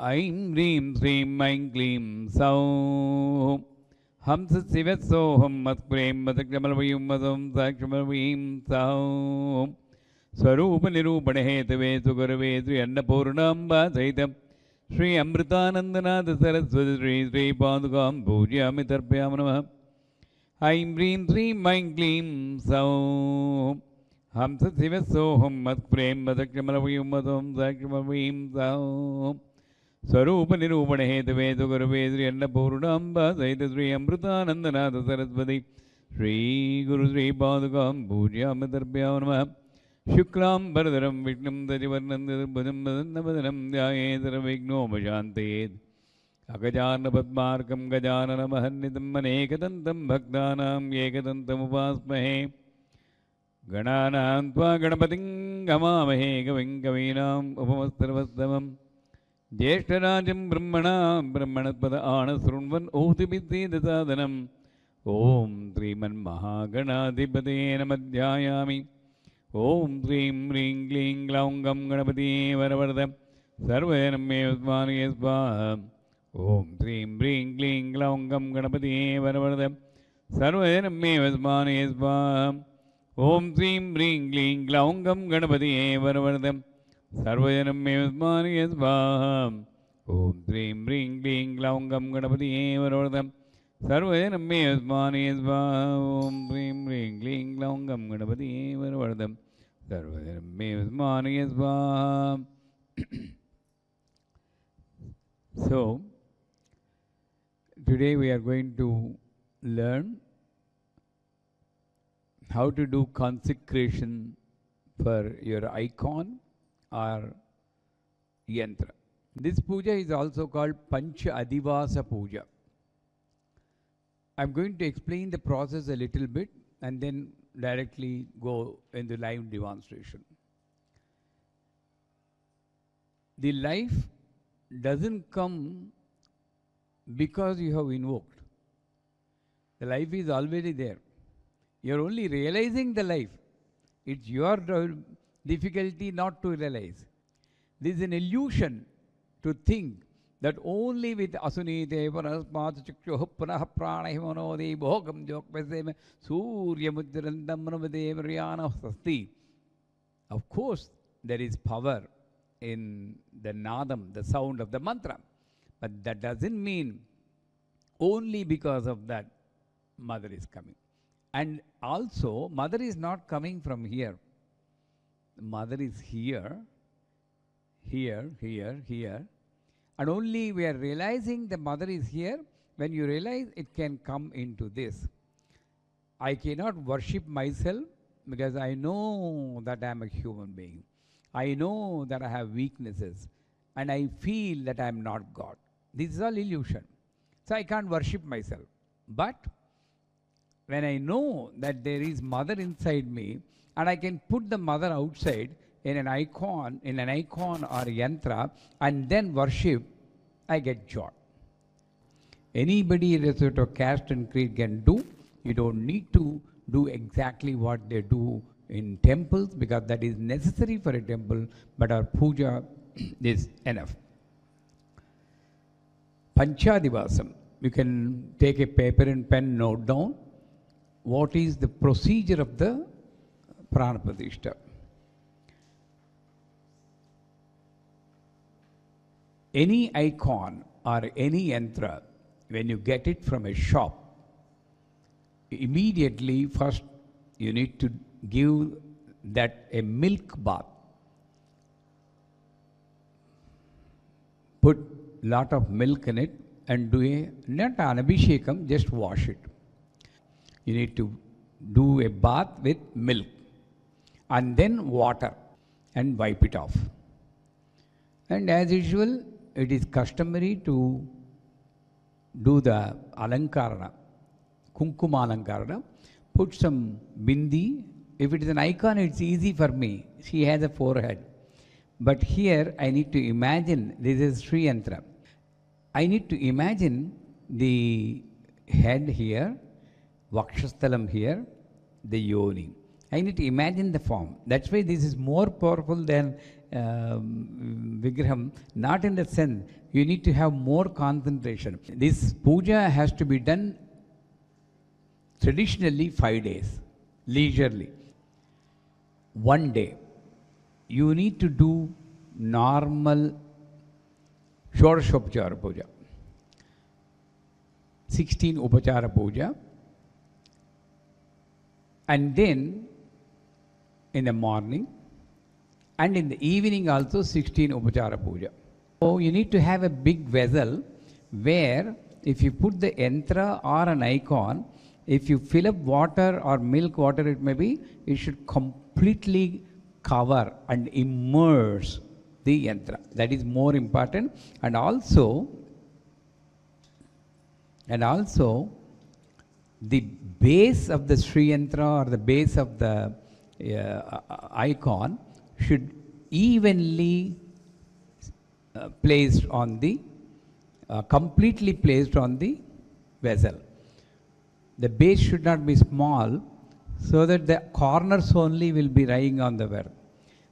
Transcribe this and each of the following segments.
ऐं ह्रीं श्रीं ऐं क्लीं सौः हंस शिवसोऽहं मत्प्रें मदकमलवीं मदं साक्षमलवीं सौः स्वरूपनिरूपणहेतवे सुगुरवे श्री अन्नपूर्णाम्बा सहितं श्री अमृतानन्दनाथ सरस्वती श्री श्रीपादुकां पूजयामि तर्पयामि नमः। ऐं ह्रीं श्रीं ऐं क्लीं सौः हंस शिवसोऽहं मत्प्रें मदकमलवीं मदं साक्षमलवीं सौः स्वरूपनिरूपणहेतवे सुगुरवे श्री अन्नपूर्णाम्बा सहित श्री अमृतानन्दनाथ सरस्वती श्रीगुरु श्रीपादुकां पूजयामि तर्पयामि नमः। शुक्लां वरदरं विष्णुं दधिवर्णं चतुर्भुजं प्रसन्नवदनं ध्यायेत् सर्वविघ्नोपशान्तयेत्। अगजाननपद्मार्कं गजाननमहर्निशम् अनेकदन्तं भक्तानां एकदन्तमुपास्महे। गणानां त्वा गणपतिं गमामहे कविं कवीनाम् उपमस्तरवस्तमम् ज्येष्ठराजं ब्रह्मणां ब्रह्मणस्पद आनशृण्वन् ओतिभिद्येदसादनम्। ॐ श्रीमन्महागणाधिपतये नमः ध्यायामि। ॐ श्रीं ह्रीं क्लीं ग्लौं गं गणपतिये वरवरद सर्वजनमे उस्मानये स्वाहा। ॐ श्रीं ह्रीं क्लीं ग्लौं गं गणपतिये वरवरद सर्वजनमे उस्मानये स्वाहा। ॐ श्रीं ह्रीं क्लीं ग्लौं गं गणपतिये वरवरद सर्वजनमे उस्मानये स्वाहा। ॐ श्रीं ह्रीं क्लीं ग्लौं गं गणपतिये वरवरद सर्वजनमे उस्मानये स्वाहा। ॐ श्रीं ह्रीं क्लीं ग्लौं गं गणपतिये वरवरद सर्वजनमे उस्मानये स्वाहा। So, today we are going to learn how to do consecration for your icon or yantra. This puja is also called Pancha Adivasa Puja. I am going to explain the process a little bit and then directly go into live demonstration. The life doesn't come because you have invoked. The life is already there. You are only realizing the life. It's your difficulty not to realize. This is an illusion to think that only with asunite panasmat chakshah panah pranahimano bhogam jokpasema suryamudrandam namadevaryana sasti. Of course, there is power in the nadam, the sound of the mantra. But that doesn't mean only because of that mother is coming. And also, mother is not coming from here. Mother is here, here, here, here. And only we are realizing the mother is here. When you realize it can come into this. I cannot worship myself because I know that I am a human being. I know that I have weaknesses. And I feel that I am not God. This is all illusion. So I can't worship myself. But when I know that there is mother inside me and I can put the mother outside in an icon or yantra and then worship, I get joy. Anybody irrespective of caste and creed can do. You don't need to do exactly what they do in temples because that is necessary for a temple, but our puja is enough. Panchadivasam. You can take a paper and pen, note down what is the procedure of the Prana Pratishta. Any icon or any yantra, when you get it from a shop, immediately first you need to give that a milk bath. Put lot of milk in it and do a, not an abhishekam, just wash it. You need to do a bath with milk and then water and wipe it off. And as usual, it is customary to do the alankarana, kunkuma alankarana, put some bindi. If it is an icon, it's easy for me. She has a forehead. But here I need to imagine, this is Sri Yantra. I need to imagine the head here, Vakshasthalam here, the yoni. I need to imagine the form. That's why this is more powerful than Vigraham, not in the sense, you need to have more concentration. This puja has to be done traditionally 5 days, leisurely. One day, you need to do normal Shodashopachara puja, 16 Upachara puja, and then in the morning and in the evening also 16 Upachara puja. So you need to have a big vessel where if you put the yantra or an icon, if you fill up water or milk, water it may be, it should completely cover and immerse the yantra. That is more important. And also the base of the Sri Yantra or the base of the icon should evenly placed on the completely placed on the vessel. The base should not be small, so that the corners only will be lying on the earth.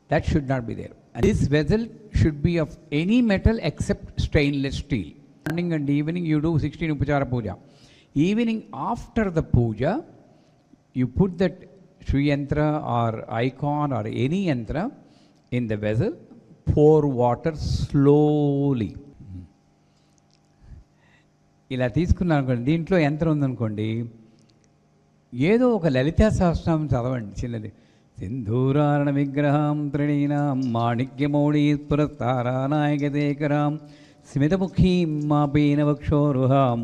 That should not be there. And this vessel should be of any metal except stainless steel. Morning and evening you do 16 Upachara puja. Evening after the puja, you put that Sri Yantra or icon or any yantra in the vessel, pour water slowly. ఇలా తీసుకున్నాను అనుకోండి, దీంట్లో యంత్రం ఉందనుకోండి, ఏదో ఒక లలితా సహస్రనామం చదవండి చిన్నది. సింధూరారణ విగ్రహం త్రిణీనాం మాణిక్యమౌళీస్ఫురస్తారానాయకదేకరాం స్మితముఖీం మాపీనవక్షోరుహాం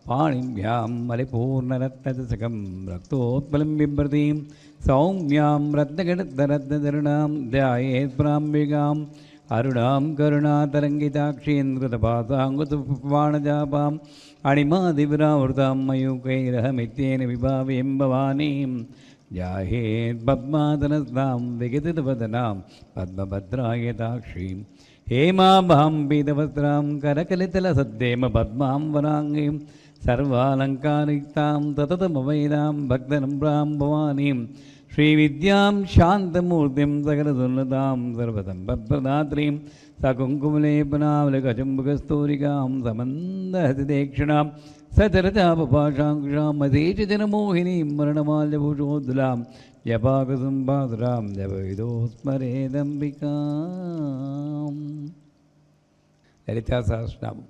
పాణిభ్యాం మలిపూర్ణరత్నదశకం రక్తోత్పలం బిభ్రతీం సౌమ్యాం రత్నగణరత్నధరుణాం ధ్యాయేత్ బ్రాహ్మికాం అరుణాం కరుణాతరంగితాక్షేంద్రతపాసాంగుతపాణజాపాం అణిమాదివిరావృతాం మయూకైరహమిత్యేన విభావేం భవానీం జాహేత్ పద్మాతనస్తాం విగతితవదనాం పద్మభద్రాయతాక్షీం హేమాభాం పీతవస్త్రాం కరకలితలసద్దేమ పద్మాం వరాంగీం సర్వాలంకారిక్తాం తతతమవైనాం భక్తనమ్రాం భవానీం శ్రీవిద్యాం శాంతమూర్తిం సకలదున్నతాం సర్వసంపత్ప్రదాత్రీం సకుంకుమలేపనావలకచంబుకస్తూరికాం సమందహసిదేక్షణాం సచరచాపపాశాంకుశాం మదేశజనమోహినీం మరణమాల్యభూషోద్దులాం జపాకసుంపాసురాం జపవిదో స్మరేదంబికాం. Lalitha Sahasranamam.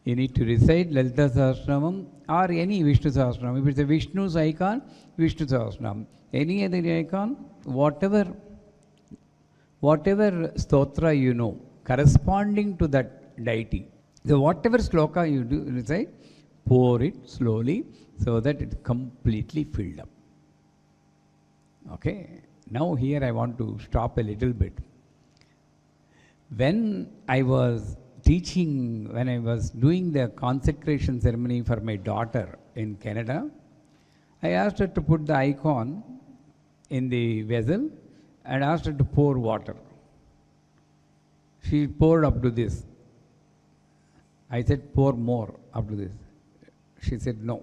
You need to recite Lalita Sahasranamam or any Vishnu Sahasranamam. If it's a Vishnu's icon, Vishnu Sahasranamam. Any other icon, whatever stotra you know, corresponding to that deity. So whatever sloka you do recite, pour it slowly so that it's completely filled up. Okay. Now here I want to stop a little bit. When I was teaching, when I was doing the consecration ceremony for my daughter in Canada, I asked her to put the icon in the vessel and asked her to pour water. She poured up to this. I said, pour more up to this. She said, no.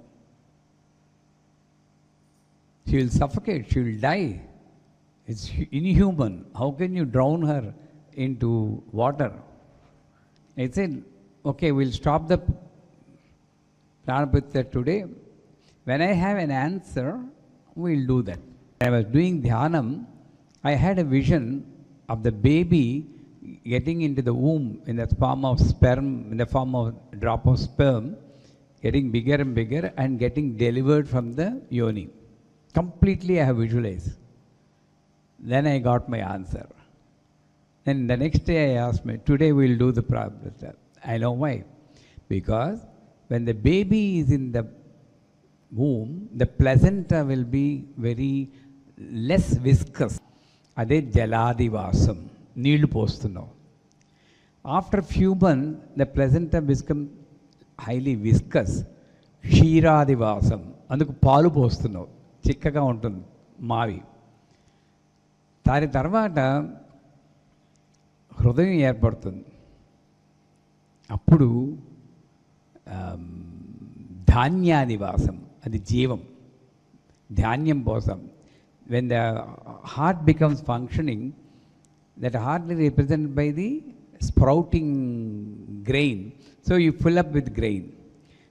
She will suffocate, she will die. It's inhuman. How can you drown her into water? I said, okay, we'll stop the Pranapratya today. When I have an answer, we'll do that. I was doing Dhyanam. I had a vision of the baby getting into the womb in the form of sperm, in the form of a drop of sperm, getting bigger and bigger and getting delivered from the yoni. Completely I have visualized. Then I got my answer. Then the next day I asked me, today we'll do the Pranapratya. I know why. Because when the baby is in the womb, the placenta will be very less viscous. Ade jaladivasam. Neelu postunnav. After few months, the placenta becomes highly viscous. Kshiradivasam. Anduku paalu postunnav. Chikkaga untundi. Maavi. దాని తర్వాత హృదయం ఏర్పడుతుంది. అప్పుడు ధాన్యానివాసం, అది జీవం, ధాన్యం కోసం. When the heart becomes functioning, That hardly represented by the sprouting grain. So you fill up with grain.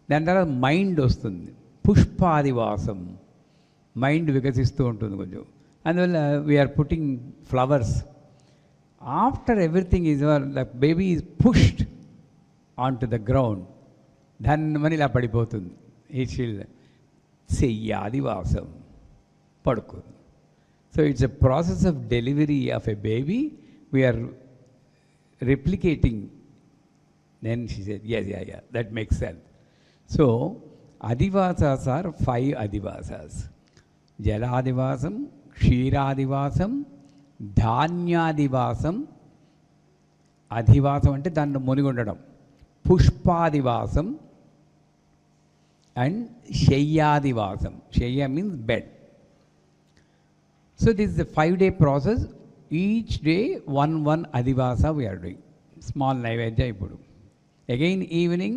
దాని తర్వాత మైండ్ వస్తుంది, పుష్పాదివాసం, మైండ్ వికసిస్తూ ఉంటుంది కొంచెం. అందువల్ల we're putting flowers. After everything is the baby is pushed on to the ground. ధన్మని ఇలా పడిపోతుంది. ఈ షీల్డ్ శయ్యాదివాసం, పడుకుంది. So it's a process of delivery of a baby. We're replicating. Then she said yes, yeah, that makes sense. So adivasas are 5 adivasas. జలాదివాసం, క్షీరాదివాసం, ధాన్యాదివాసం, అధివాసం అంటే దాంట్లో మునిగి ఉండడం, పుష్పాదివాసం అండ్ శయ్యాదివాసం. శయ్య means bed. So this is a 5-day process. Each day one adivasa we are doing. Small naivedya ippudu. Again evening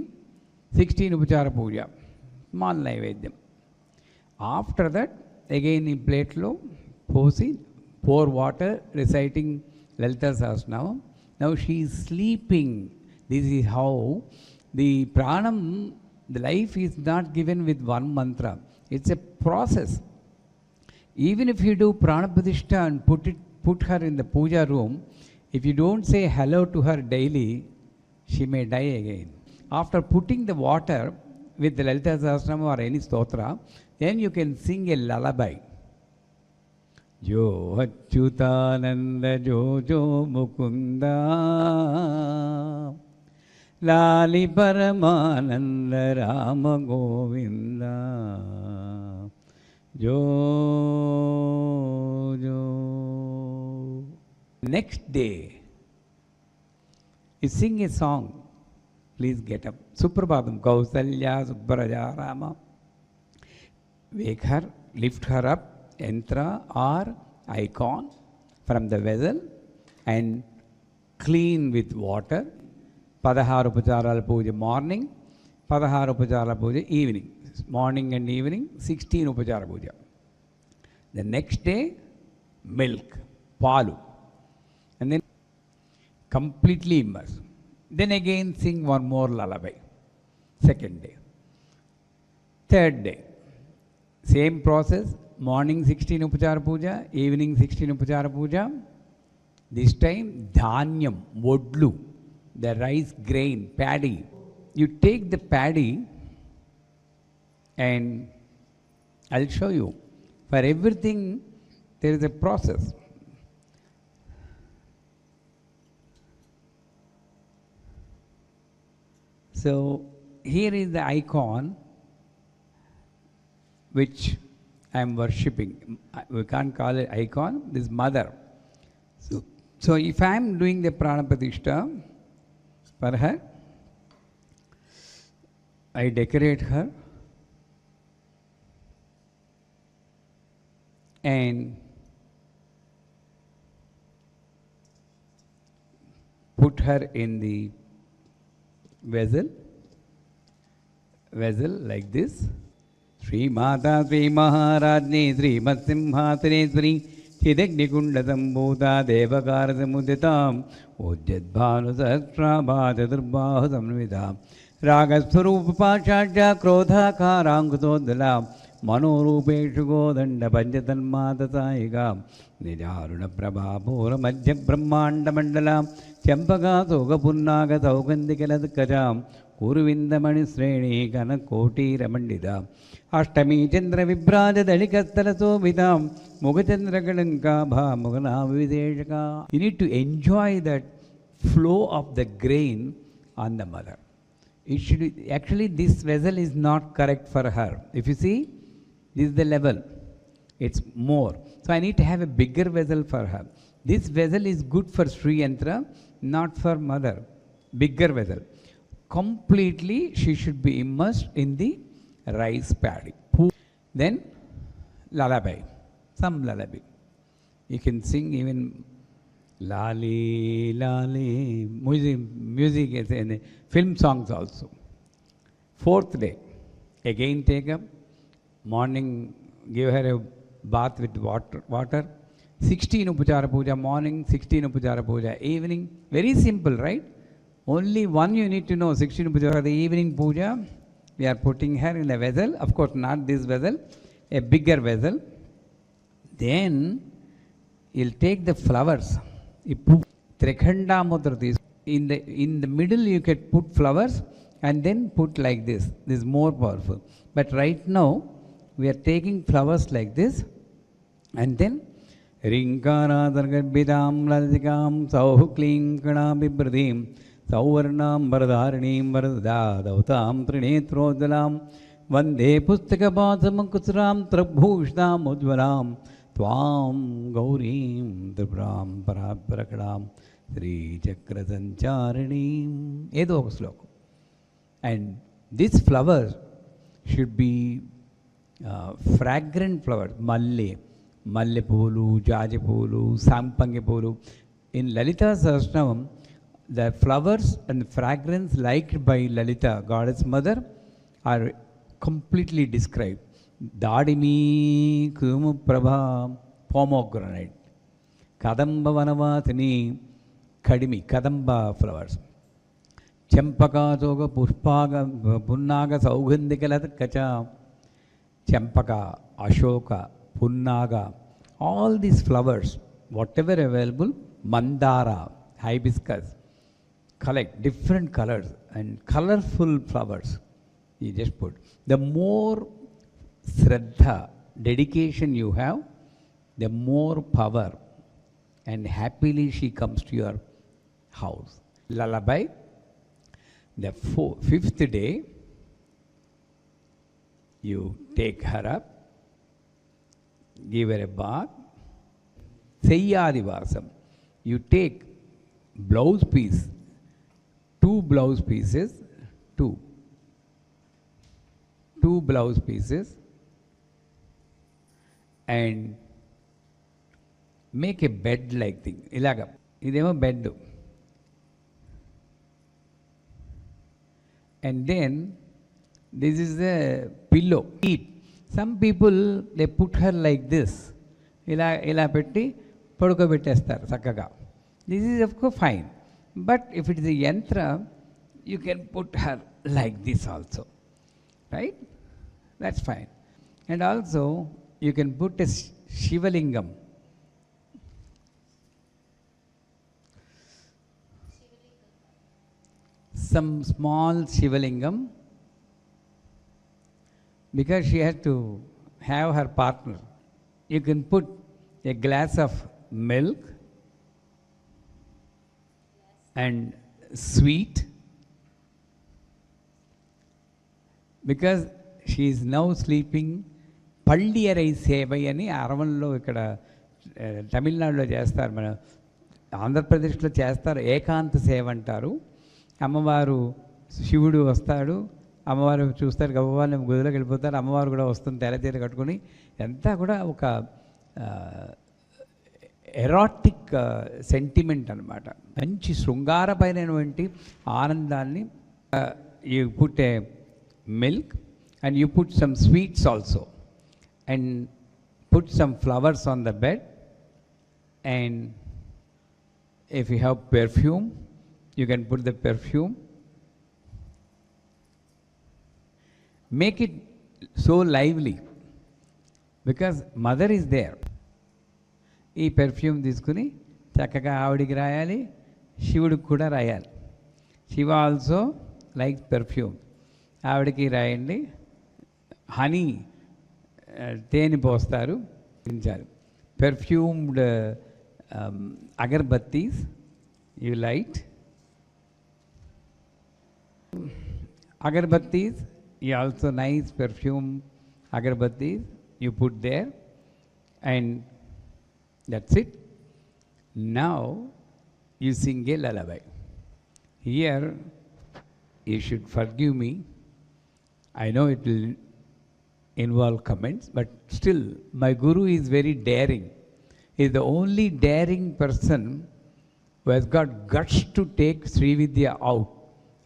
16 upachara puja. Small naivedyam. After that again in plate lo posi, pour water, reciting Lalita Sahasranamam. Now she is sleeping. This is how the pranam, the life is not given with one mantra. It's a process. Even if you do pranapadishta and put her in the puja room, if you don't say hello to her daily, she may die again. After putting the water with the Lalita Sahasranamam or any stotra, then you can sing a lullaby. Jo Achyutananda Jo Jo Mukunda Lali Paramananda Rama Govinda Jo Jo. Next day, you sing a song. Please get up. Suprabhatam, Kausalya, Subbaraja, Rama. Wake her, lift her up, yantra or icon from the vessel and clean with water. 16 upacharaల పూజ morning, 16 upacharaల పూజ evening. Morning and evening 16 upachara puja. The next day milk, palu, and then completely immerse. Then again sing one more lullaby. Second day. Third day same process. Morning 16 upachara puja, evening 16 upachara puja. This time dhanyam, vodlu, the rice grain, paddy. You take the paddy and I'll show you. For everything there is a process. So here is the icon which I am worshipping. We can't call it icon. This mother. So if I am doing the pranapadishta for her, I decorate her and put her in the vessel like this. Sri Mata Sri Maharajni Sri Matsimhathaneswari Chidagnikunda Sambhuta Devakara Samuditam Ujjadbhanu Sahasrabhajadurbhahu Samvita Ragaswarupa Pachadya Krodhakarangutodala Manorupeshu Godanda Panchatanmata Saiga Nijaruna Prabha Pura Madhya Brahmanda Mandala Champaka Soga Punnaga Saugandikaladkajam Kuruvindamani Sreni Kana Koti Ramandida Ashtami Chandra Vibraja Dalikastala Sovitam Mugachandra Kadankabha Mugana Videshaka. You need to enjoy that flow of the grain on the mother. It should actually, this vessel is not correct for her. If you see, this is the level. It's more. So I need to have a bigger vessel for her. This vessel is good for Sri Yantra, not for mother. Bigger vessel. Completely she should be immersed in the rice paddy. Then lullaby. Some lullaby. You can sing even Lali, Lali, music is in the film songs also. Fourth day, again take up, morning give her a bath with water, 16 Upachara Puja morning, 16 Upachara Puja evening. Very simple, right? Only one you need to know, 16 Upachara, the evening puja, we are putting her in a vessel, of course not this vessel, a bigger vessel. Then you'll take the flowers, Trikhanda Mudra, in the middle you can put flowers and then put like this. This is more powerful. But right now we are taking flowers like this and then Rinkaradhargarbhidam Ladikam Sauhu Kling Kana Bibradhim Sauvarnam Varadharinim Varadadautam Trinetrodhalam Vande Pustakabhatam Kutsram Trabhushtam Udvaram Tvam Gaurim Tripram Paraprakadam Sri Chakra Sancharinim. Edo slok. And this flower should be fragrant flowers. Malle Pulu, Jaji Pulu, Sampangi Pulu. In Lalita Sahasranam, the flowers and fragrance liked by Lalita, goddess mother, are completely described. Dadimi Kumuprabha, pomegranate. Kadamba Vanavasini, Kadimi, Kadamba flowers. Champaka Soga Pushpaga Punnaga Saugandikalat Kacha, Champaka, Ashoka, Punnaga, all these flowers, whatever available, Mandara, hibiscus, collect different colors and colorful flowers. You just put. The more Shraddha, dedication you have, the more power and happily she comes to your house. Lullaby. The fifth day, you take her up, give her a bath. Seyyadivasam. You take blouse piece, 2 blouse pieces, two blouse pieces, and make a bed like thing. Ilaga. Idemo bed. And then this is the pillow. Some people, they put her like this. Ila petti padukobettestar sakkaga. This is of course fine. But if it is a yantra, you can put her like this also. Right? That's fine. And also you can put a Shivalingam. Some small Shivalingam, because she has to have her partner. You can put a glass of milk and sweet, because she is now sleeping. Palliyarai Sevai ani Aravanlo ikkada Tamil Nadulo chestaru, mana Andhra Pradesh lo chestaru, Ekanta Seva antaru. అమ్మవారు శివుడు వస్తాడు, అమ్మవారు చూస్తారు, గవ్వవారిని గదిలోకి వెళ్ళిపోతారు, అమ్మవారు కూడా వస్తుంది తెల్లతీర కట్టుకొని. అంతా కూడా ఒక ఎరాటిక్ సెంటిమెంట్ అనమాట. మంచి శృంగారపైనటువంటి ఆనందాన్ని. You put a milk and you put some sweets also and put some flowers on the bed. And if you have perfume, you can put the perfume. Make it so lively, because mother is there. ఈ perfume తీసుకుని చక్కగా ఆవిడికి రాయాలి, శివుడికి కూడా రాయాలి. Shiva also like perfume. ఆవిడికి రాయండి. హనీ, తేనె పోస్తారు. పెర్ఫ్యూమ్డ్ agarbattis you light. Agarbattis, you also nice perfume agarbattis you put there, and that's it. Now you sing a lullaby. Here you should forgive me. I know it will involve comments, but still my guru is very daring. He is the only daring person who has got guts to take Srividya out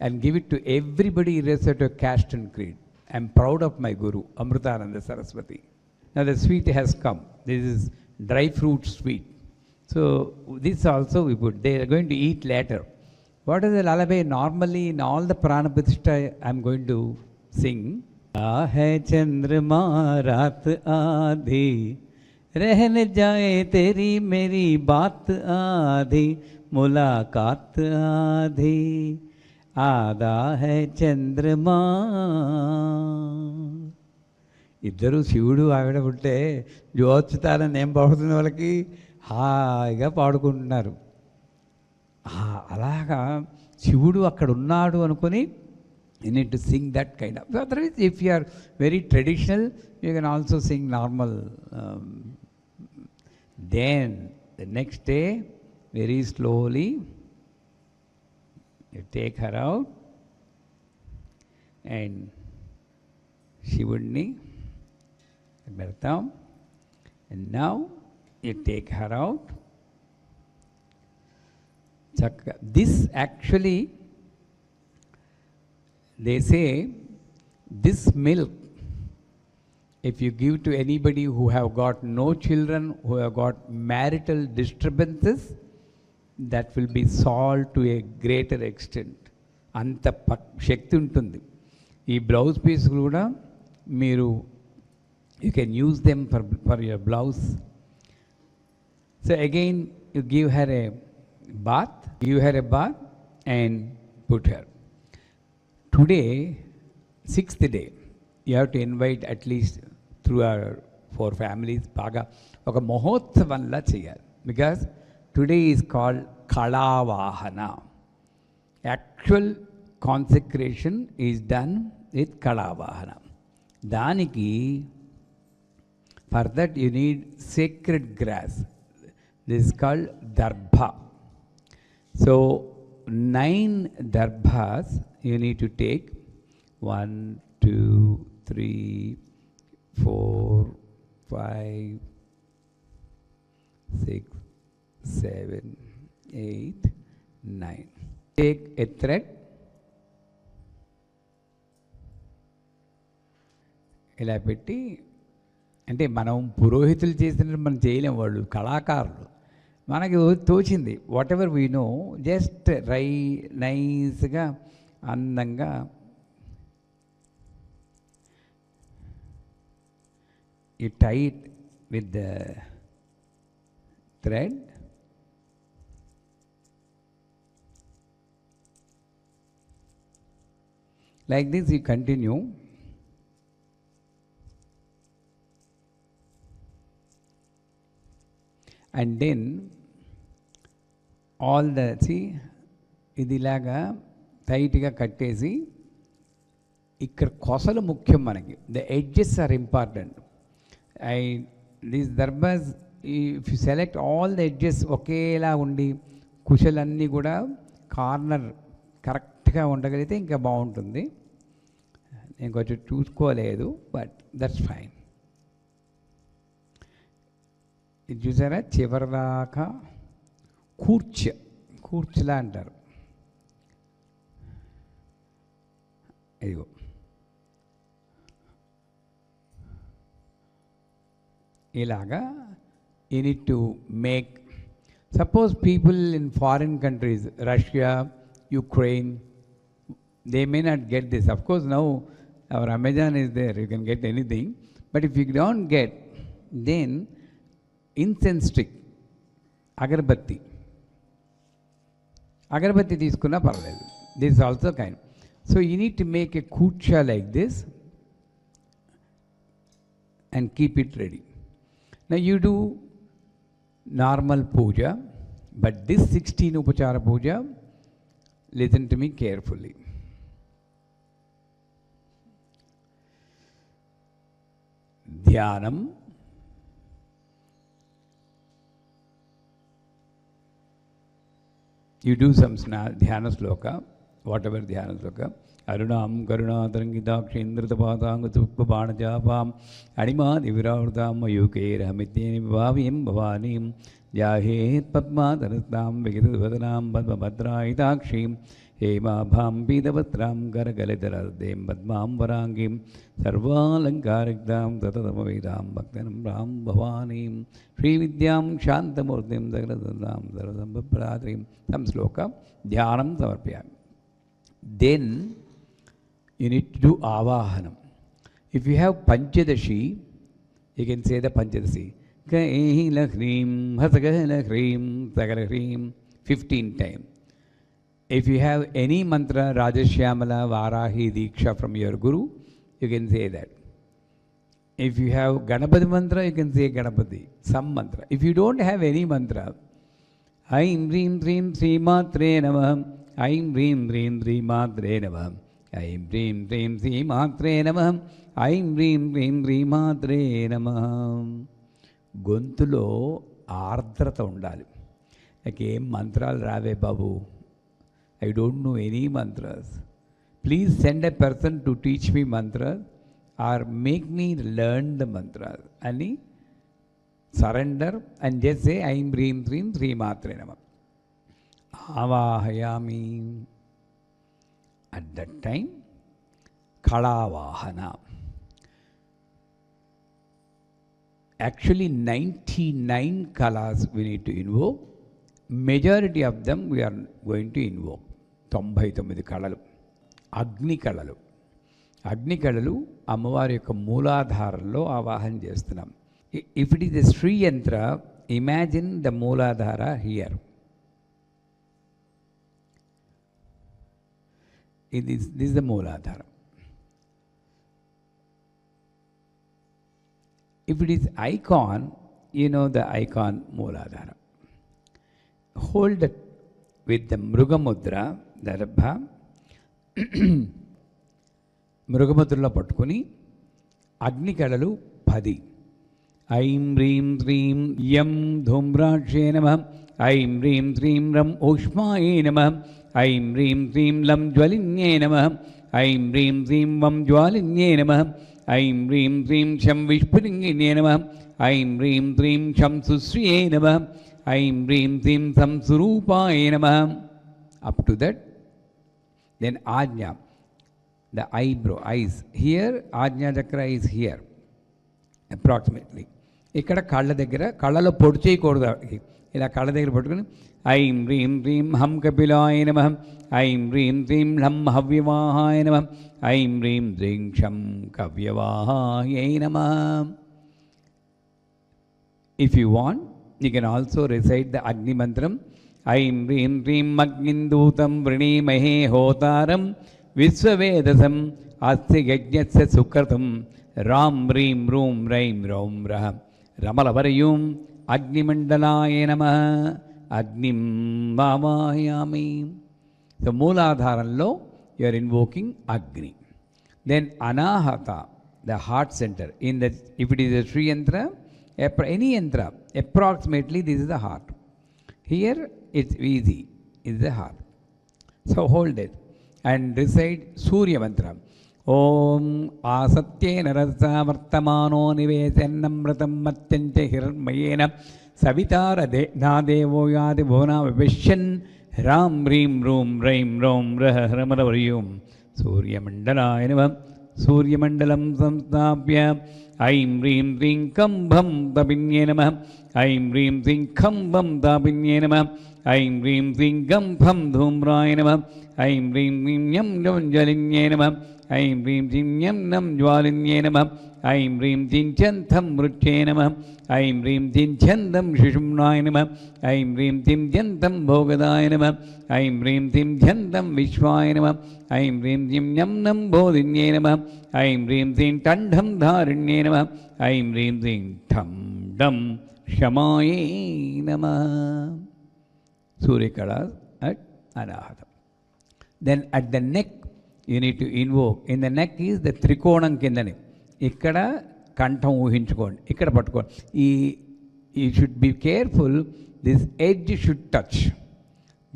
and give it to everybody irrespective of caste and creed. I am proud of my Guru, Amrutananda Saraswati. Now the sweet has come. This is dry fruit sweet. So this also we put. They are going to eat later. What is the lullaby? Normally in all the Prana Pratishtha I am going to sing. है चंद्रमा रात आधी रहन जाए तेरी मेरी बात आधी मुलाकात आधी आधा है चंद्रमा. ఇద్దరు శివుడు ఆవిడ పుట్టే జ్యోత్సుతారని ఏం పాడుతున్న వాళ్ళకి హాయిగా పాడుకుంటున్నారు. అలాగా శివుడు అక్కడ ఉన్నాడు అనుకొని you need to sing that kind of. Otherwise, if you are very traditional, you can also sing normal. Then the next day, very slowly, you take her out and Shivudni Bertham, and now you take her out. This actually, they say, this milk, if you give to anybody who have got no children, who have got marital disturbances, that will be solved to a greater extent. అంత శక్తి ఉంటుంది. ఈ blouse piece కూడా మీరు you can use them for your blouse. So again you give her a bath and put her. Today, 6th day, you have to invite at least through our 4 families, baga oka mahotsavanla cheyali, because today is called Kalavahana. Actual consecration is done with Kalavahana. Daniki, for that you need sacred grass. This is called darbha. So 9 darbhas you need to take. 1, 2, 3, 4, 5, 6, 7, 8, 9. Take a thread. ఇలా పెట్టి, అంటే మనం పురోహితులు చేసినట్టు మనం చేయలేం, వాళ్ళు కళాకారులు. మనకి తోచింది what ever we know, just నైస్గా అందంగా you tie it with the thread. Like this you continue. And then all the, see, ఇదిలాగా టైట్గా కట్టేసి, ఇక్కడ కొసలు ముఖ్యం మనకి. The edges are important. These darbas, if you select all the edges ఒకేలా ఉండి కుశలన్నీ కూడా కార్నర్ కరెక్ట్గా ఉండగలిగితే ఇంకా బాగుంటుంది. నేను కొంచెం చూసుకోలేదు, బట్ దట్స్ ఫైన్. ఇది చూసారా, చివరిదాకా కూర్చులా అంటారు. ఇదిగో ఇలాగా you need to make. Suppose people in foreign countries, Russia, Ukraine, they may not get this. Of course now our Amazon is there, you can get anything. But if you don't get, then incense stick, agarbatti తీసుకున్నా పర్లేదు. This is also kind. So you need to make a kucha like this and keep it ready. Now you do normal puja, but this 16 upachara puja, listen to me carefully. Dhyanam, you do some dhyana sloka, whatever dhyana sloka. Arunam Karunatrangidakshendratapatangutupabanajapaam Adimadiviravratam Mayukerahamityeni Bhavim Bhavanim Jahet Padmadhanastam Vigitavadanam Padmabhadraitakshim हेमाभां पीतवस्त्रां करकलितरर्दें पद्मां वराङ्गीं सर्वालङ्कारिक्तां तततमवेदां भक्तनम्रां भवानीं श्रीविद्यां शान्तमूर्तिं सकलसुतां सर्वसम्पत्प्रदात्रीं तं श्लोकं ध्यानं समर्पयामि. Then you need to do avahanam. If you have Panchadashi, you can say the Panchadashi. Kaila Hreem, Hasagala Hreem, Sagala Hreem, 15 times. If you have any mantra, Rajashyamala, Varahi, Diksha from your Guru, you can say that. If you have Ganapati mantra, you can say Ganapati, some mantra. If you don't have any mantra, Aim Reem Dream Sri Matre Namah, Aim Reem Dream Sri Matre Namah, Aim Reem Dream Sri Matre Namah, Aim Reem Dream Sri Matre Namah. గొంతులో ఆర్ద్రత ఉండాలి. నాకేం మంత్రాలు రావే బాబు, I don't know any mantras. Please send a person to teach me mantras or make me learn the mantras. Ani surrender and just say Aim Reem Dream Sri Matre Namah. Avahayami. At that time, Kalavahana. Actually 99 kalas we need to invoke. Majority of them we are going to invoke. 99 కళలు అగ్ని కళలు. అగ్ని కళలు అమ్మవారి యొక్క మూలాధారంలో ఆవాహన చేస్తున్నాం. If it is the Sri Yantra, imagine the Muladhara here. This is the Muladhara. If it is icon, you know the icon Mooladhara. Hold it with the Mrugamudra, Darbha. Mrugamudra pattukoni Agni Kalalu 10. Aim Reem Dreem Yam Dhumrakshe Namah. Aim Reem Dreem Ram Ushmaye Namah. Aim Reem Dreem Lam Jwalinye Namah. Aim Reem Dreem Vam Jwalinye Namah. Aim Reem Dreem Sham Vishpulinge Namah. Aim Reem Dreem Sham Susriye Namah. Aim Reem Dreem Sam Surupaye Namah. Up to that. Then Ajna, the eyebrow, eyes. Here, Ajna Chakra is here, approximately. Ikkada kalla daggara, kallalo podu cheyakodu. Ila kalla daggara pattukoni Aim Reem Dreem Ham Kapilaya Namah. Aim Reem Dreem Lam Havyavahaya Namah. Aim Reem Dreem Sham Kavyavahaya Namah. If you want, you can also recite the Agni Mantram. Aim Reem Dreem Agnindutam Vrinimahe Hotaram Visvavedasam Asya Yajnasya Sukratam Ram Reem Room Raim Rom Rah Ramalavarayum Agni Mandalaya Namah. Agnim Vavayami. So Mooladharanlo you are invoking Agni. Then Anahata, the heart center. In the, if it is a Sri Yantra, any Yantra, approximately this is the heart. Here it's easy, it's the heart. So hold it and recite Surya Mantra. Om Asatye Narasa Vartamano Nivesennamratam Mattyanche Hiranmayena Savitara Nadevo Yadi Bhona Vishan Ram Reem Room Raim Rom Rah Ramaravariyum Surya Mandalaya Namah. Surya Mandalam Samstapya Aim Reem Dreem Kambham Tapinye Namah. Aim Reem Dreem Kambham Tapinye Namah. Aim Reem Dreem Gambham Dhumraya Namah. Aim Reem Dreem Yam Nam Jalinye Namah. Aim Reem Dreem Yam Nam Jwalinye Namah. Aim Reem Dreem Chantham Ruche Namah. Aim Reem Dreem Chandam Shishumnaya Namah. Aim Reem Dreem Jantam Bhogadaya Namah. Aim Reem Dreem Jantam Vishwaya Namah. Aim Reem Dreem Yam Nam Bodhinye Namah. Aim Reem Dreem Tandham Dharinye Namah. Aim Reem Dreem Tham Dam Shamaye Namah. Surya Kalas at Anahata. Then at the neck you need to invoke. In the neck is the Trikonam Kindani. Ikkada కంఠం ఊహించుకోండి, ఇక్కడ పట్టుకోండి. ఈ should be careful, this edge should touch,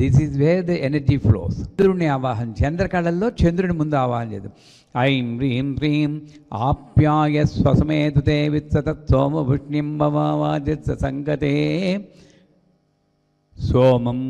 this is where the energy flows. చంద్రుడిని ఆవాహన, చంద్రకళల్లో చంద్రుని ముందు ఆవాహన చేద్దాం. ఐం హ్రీం హ్రీం ఆప్యాయ స్వసమేతుతే విత్సతత్ సోమభుష్ణిం భవావాజత్స సంగతే సోమం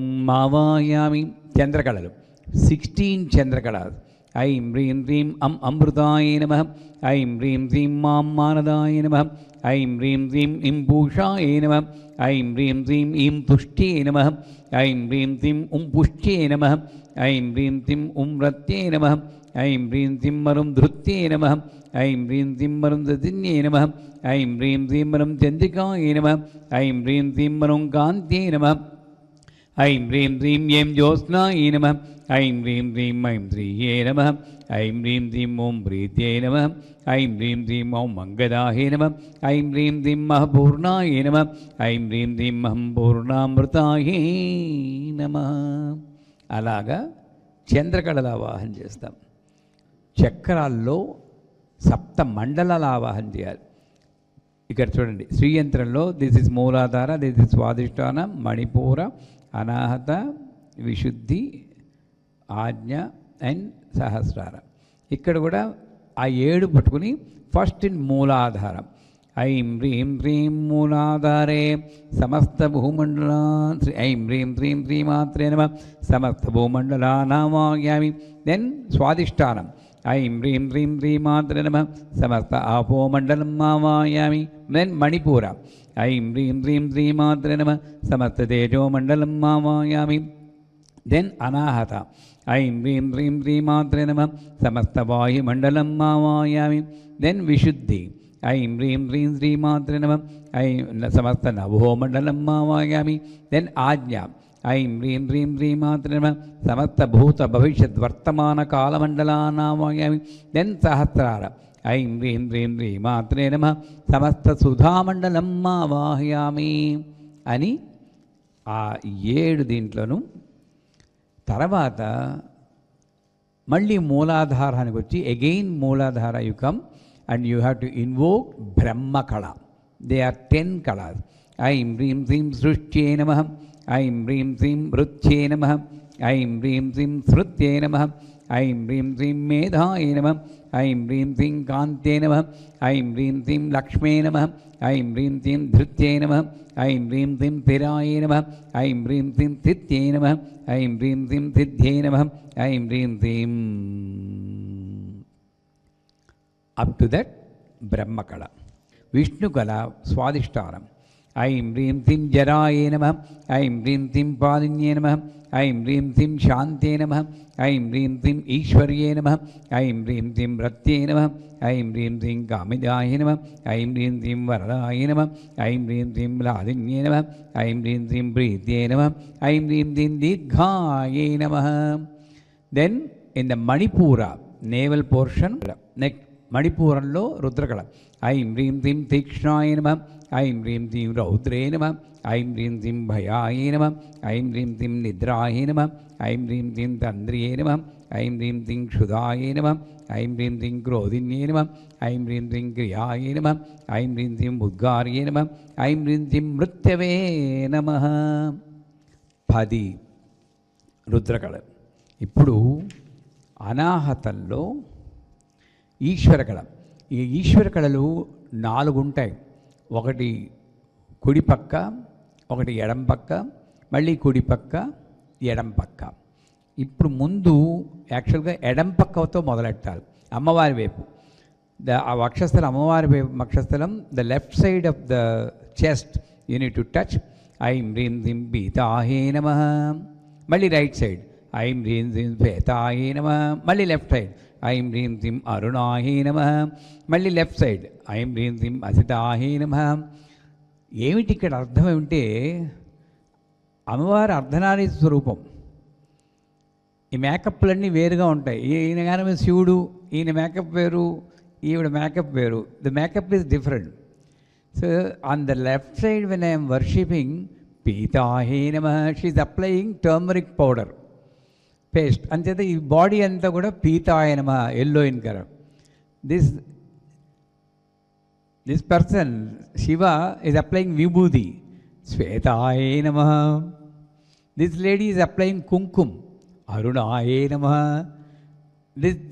ఆవాయామి. చంద్రకళలు 16 Chandrakalas. Aim Reem Reem Amrutaya Namah. Aim Reem Reem Mamanadaya Namah. Aim Reem Reem Impushaya Namah. Aim Reem Reem Impushti Namah. Aim Reem Reem Umpushti Namah. Aim Reem Reem Umratye Namah. Aim Reem Reem Marum Drutye Namah. Aim Reem Reem Marum Datinye Namah. Aim Reem Reem Marum Chandrikaya Namah. Aim Reem Reem Marum Kantye Namah. Aim Reem Reem Yem Josnaye Namah. Aim Reem Reem Aim Triye Namah. Aim Reem Reem Om Pritye Namah. Aim Reem Reem Om Mangadahe Namah. Aim Reem Reem Mahapurnaye Namah. Aim Reem Reem Mahampurnamrtaye Namah. అలాగా చంద్రకళల ఆవాహన చేస్తాం. చక్రాల్లో సప్త మండలాల ఆవాహన చేయాలి. ఇక్కడ చూడండి, శ్రీయంత్రంలో this is మూలాధార, దిస్ ఇస్ స్వాదిష్టాన, మణిపూర, అనాహత, విశుద్ధి, ఆజ్ఞ అండ్ సహస్రార. ఇక్కడ కూడా ఆ 7 పట్టుకుని ఫస్ట్ ఇన్ మూలాధారం. ఐం హ్రీం హ్రీం మూలాధారే సమస్త భూమండలా. ఐం హ్రీం హ్రీం శ్రీమాత్రే నమః సమస్త భూమండలానామాయామి. దెన్ స్వాదిష్టానం. ఐం హ్రీం హ్రీం శ్రీమాత్రే నమః సమస్త ఆపోమండలం ఆవాయామి. దెన్ మణిపూర. ఐం హ్రీం హ్రీం శ్రీమాత్రే నమః సమస్త తేజోమండలం ఆవాయామి. దెన్ అనాహత. ఐం హ్రీం హ్రీం శ్రీమాత్రే నమః సమస్త వాయుమండలం ఆవాయామి. దెన్ విశుద్ధి. ఐం హ్రీం హ్రీం శ్రీమాత్రే నమః సమస్త నభోమండలం ఆవాయామి. దెన్ ఆజ్ఞ. ఐం హ్రీం హ్రీం శ్రీమాత్రే నమః సమస్త భూత భవిష్యత్ వర్తమాన కాలమండలానావాయామి. దెన్ సహస్రార. ఐం హ్రీం హ్రీం శ్రీమాత్రే నమః సమస్త సుధామండలం ఆవాహయామి అని ఆ 7 దీంట్లోనూ. తర్వాత మళ్ళీ మూలాధారానికి వచ్చి అగైన్ మూలాధార you come and you have to invoke Brahma Kala. There are 10 kalas. Aim Reem Sim Srushye Namah. Aim Reem Sim Rutye Namah. Aim Reem Sim Srutye Namah. Aim Reem Sim Medhaye Namah. Aim Reem Sim Kante Namah. Aim Reem Sim Lakshme Namah. Aim Reem Sim Dhrutye Namah. Aim Reem Sim Thiraye Namah. Aim Reem Sim Thitye Namah. Aim Reem Sim Thidhye Namah. Aim Reem Sim up to that Brahma Kala. Vishnu Kala Swadishtaram. Aim Reem Sim Jaraye Namah. Aim Reem Sim Padinye Namah. Aim Reem Sim Shante Namah. Aim Reem Sim Ishwarye Namah. Aim Reem Sim Ratye Namah. Aim Reem Sim Kamidaye Namah. Aim Reem Sim Varadaye Namah. Aim Reem Sim Ladinye Namah. Aim Reem Sim Pritye Namah. Aim Reem Sim Didghaye Namah. Then in the Manipura navel portion, neck మణిపూరంలో రుద్రకళ. ఐం హ్రీం శ్రీం తీక్ష్ణాయ నమః. ఐం హ్రీం శ్రీం రౌద్రే నమః. ఐం హ్రీం శ్రీం భయాయ నమః. ఐం హ్రీం శ్రీం నిద్రాయ నమః. ఐం హ్రీం శ్రీం తంద్రియే నమః. ఐం హ్రీం శ్రీం క్షుధాయ నమః. ఐం హ్రీం శ్రీం క్రోధిన్యే నమః. ఐం హ్రీం శ్రీం క్రియాయ నమః. ఐం హ్రీం శ్రీం ఉద్గార్యే నమః. ఐం హ్రీం శ్రీం మృత్యవే నమః. 10 రుద్రకళ. ఇప్పుడు అనాహతంలో ఈశ్వర కళ. ఈ ఈశ్వర కళలు 4 ఉంటాయి. ఒకటి కుడి పక్క, ఒకటి ఎడం పక్క, మళ్ళీ కుడి పక్క, ఎడం పక్క. ఇప్పుడు ముందు యాక్చువల్గా ఎడం పక్కతో మొదలెట్టాలి, అమ్మవారి వైపు. ఆ వక్షస్థలం, అమ్మవారి వైపు వక్షస్థలం, the left side of the chest you need to touch. ఐం హ్రీం శ్రీం పీతాయే నమః. మళ్ళీ రైట్ సైడ్. ఐం హ్రీం శ్రీం శ్వేతాయే నమః. మళ్ళీ లెఫ్ట్ సైడ్. ఐం హ్రీం శ్రీం అరుణాయే నమః. మళ్ళీ లెఫ్ట్ సైడ్. ఐం హ్రీం శ్రీం అసితాయే నమః. ఏమిటి ఇక్కడ అర్థం ఏమిటంటే, అమ్మవారి అర్ధనారీ స్వరూపం. ఈ మేకప్లన్నీ వేరుగా ఉంటాయి. ఈయన కానీ శివుడు, ఈయన మేకప్ వేరు, ఈవిడ మేకప్ వేరు. The makeup is different. So on the left side when I'm worshipping పీతాయే నమః, she is applying turmeric powder paste. అంచేత ఈ బాడీ అంతా కూడా పీతాయ నమః, yellow in colour. This person Shiva is applying vibhuti, శ్వేతాయే నమః. This lady is applying kumkuma, అరుణాయే నమః. This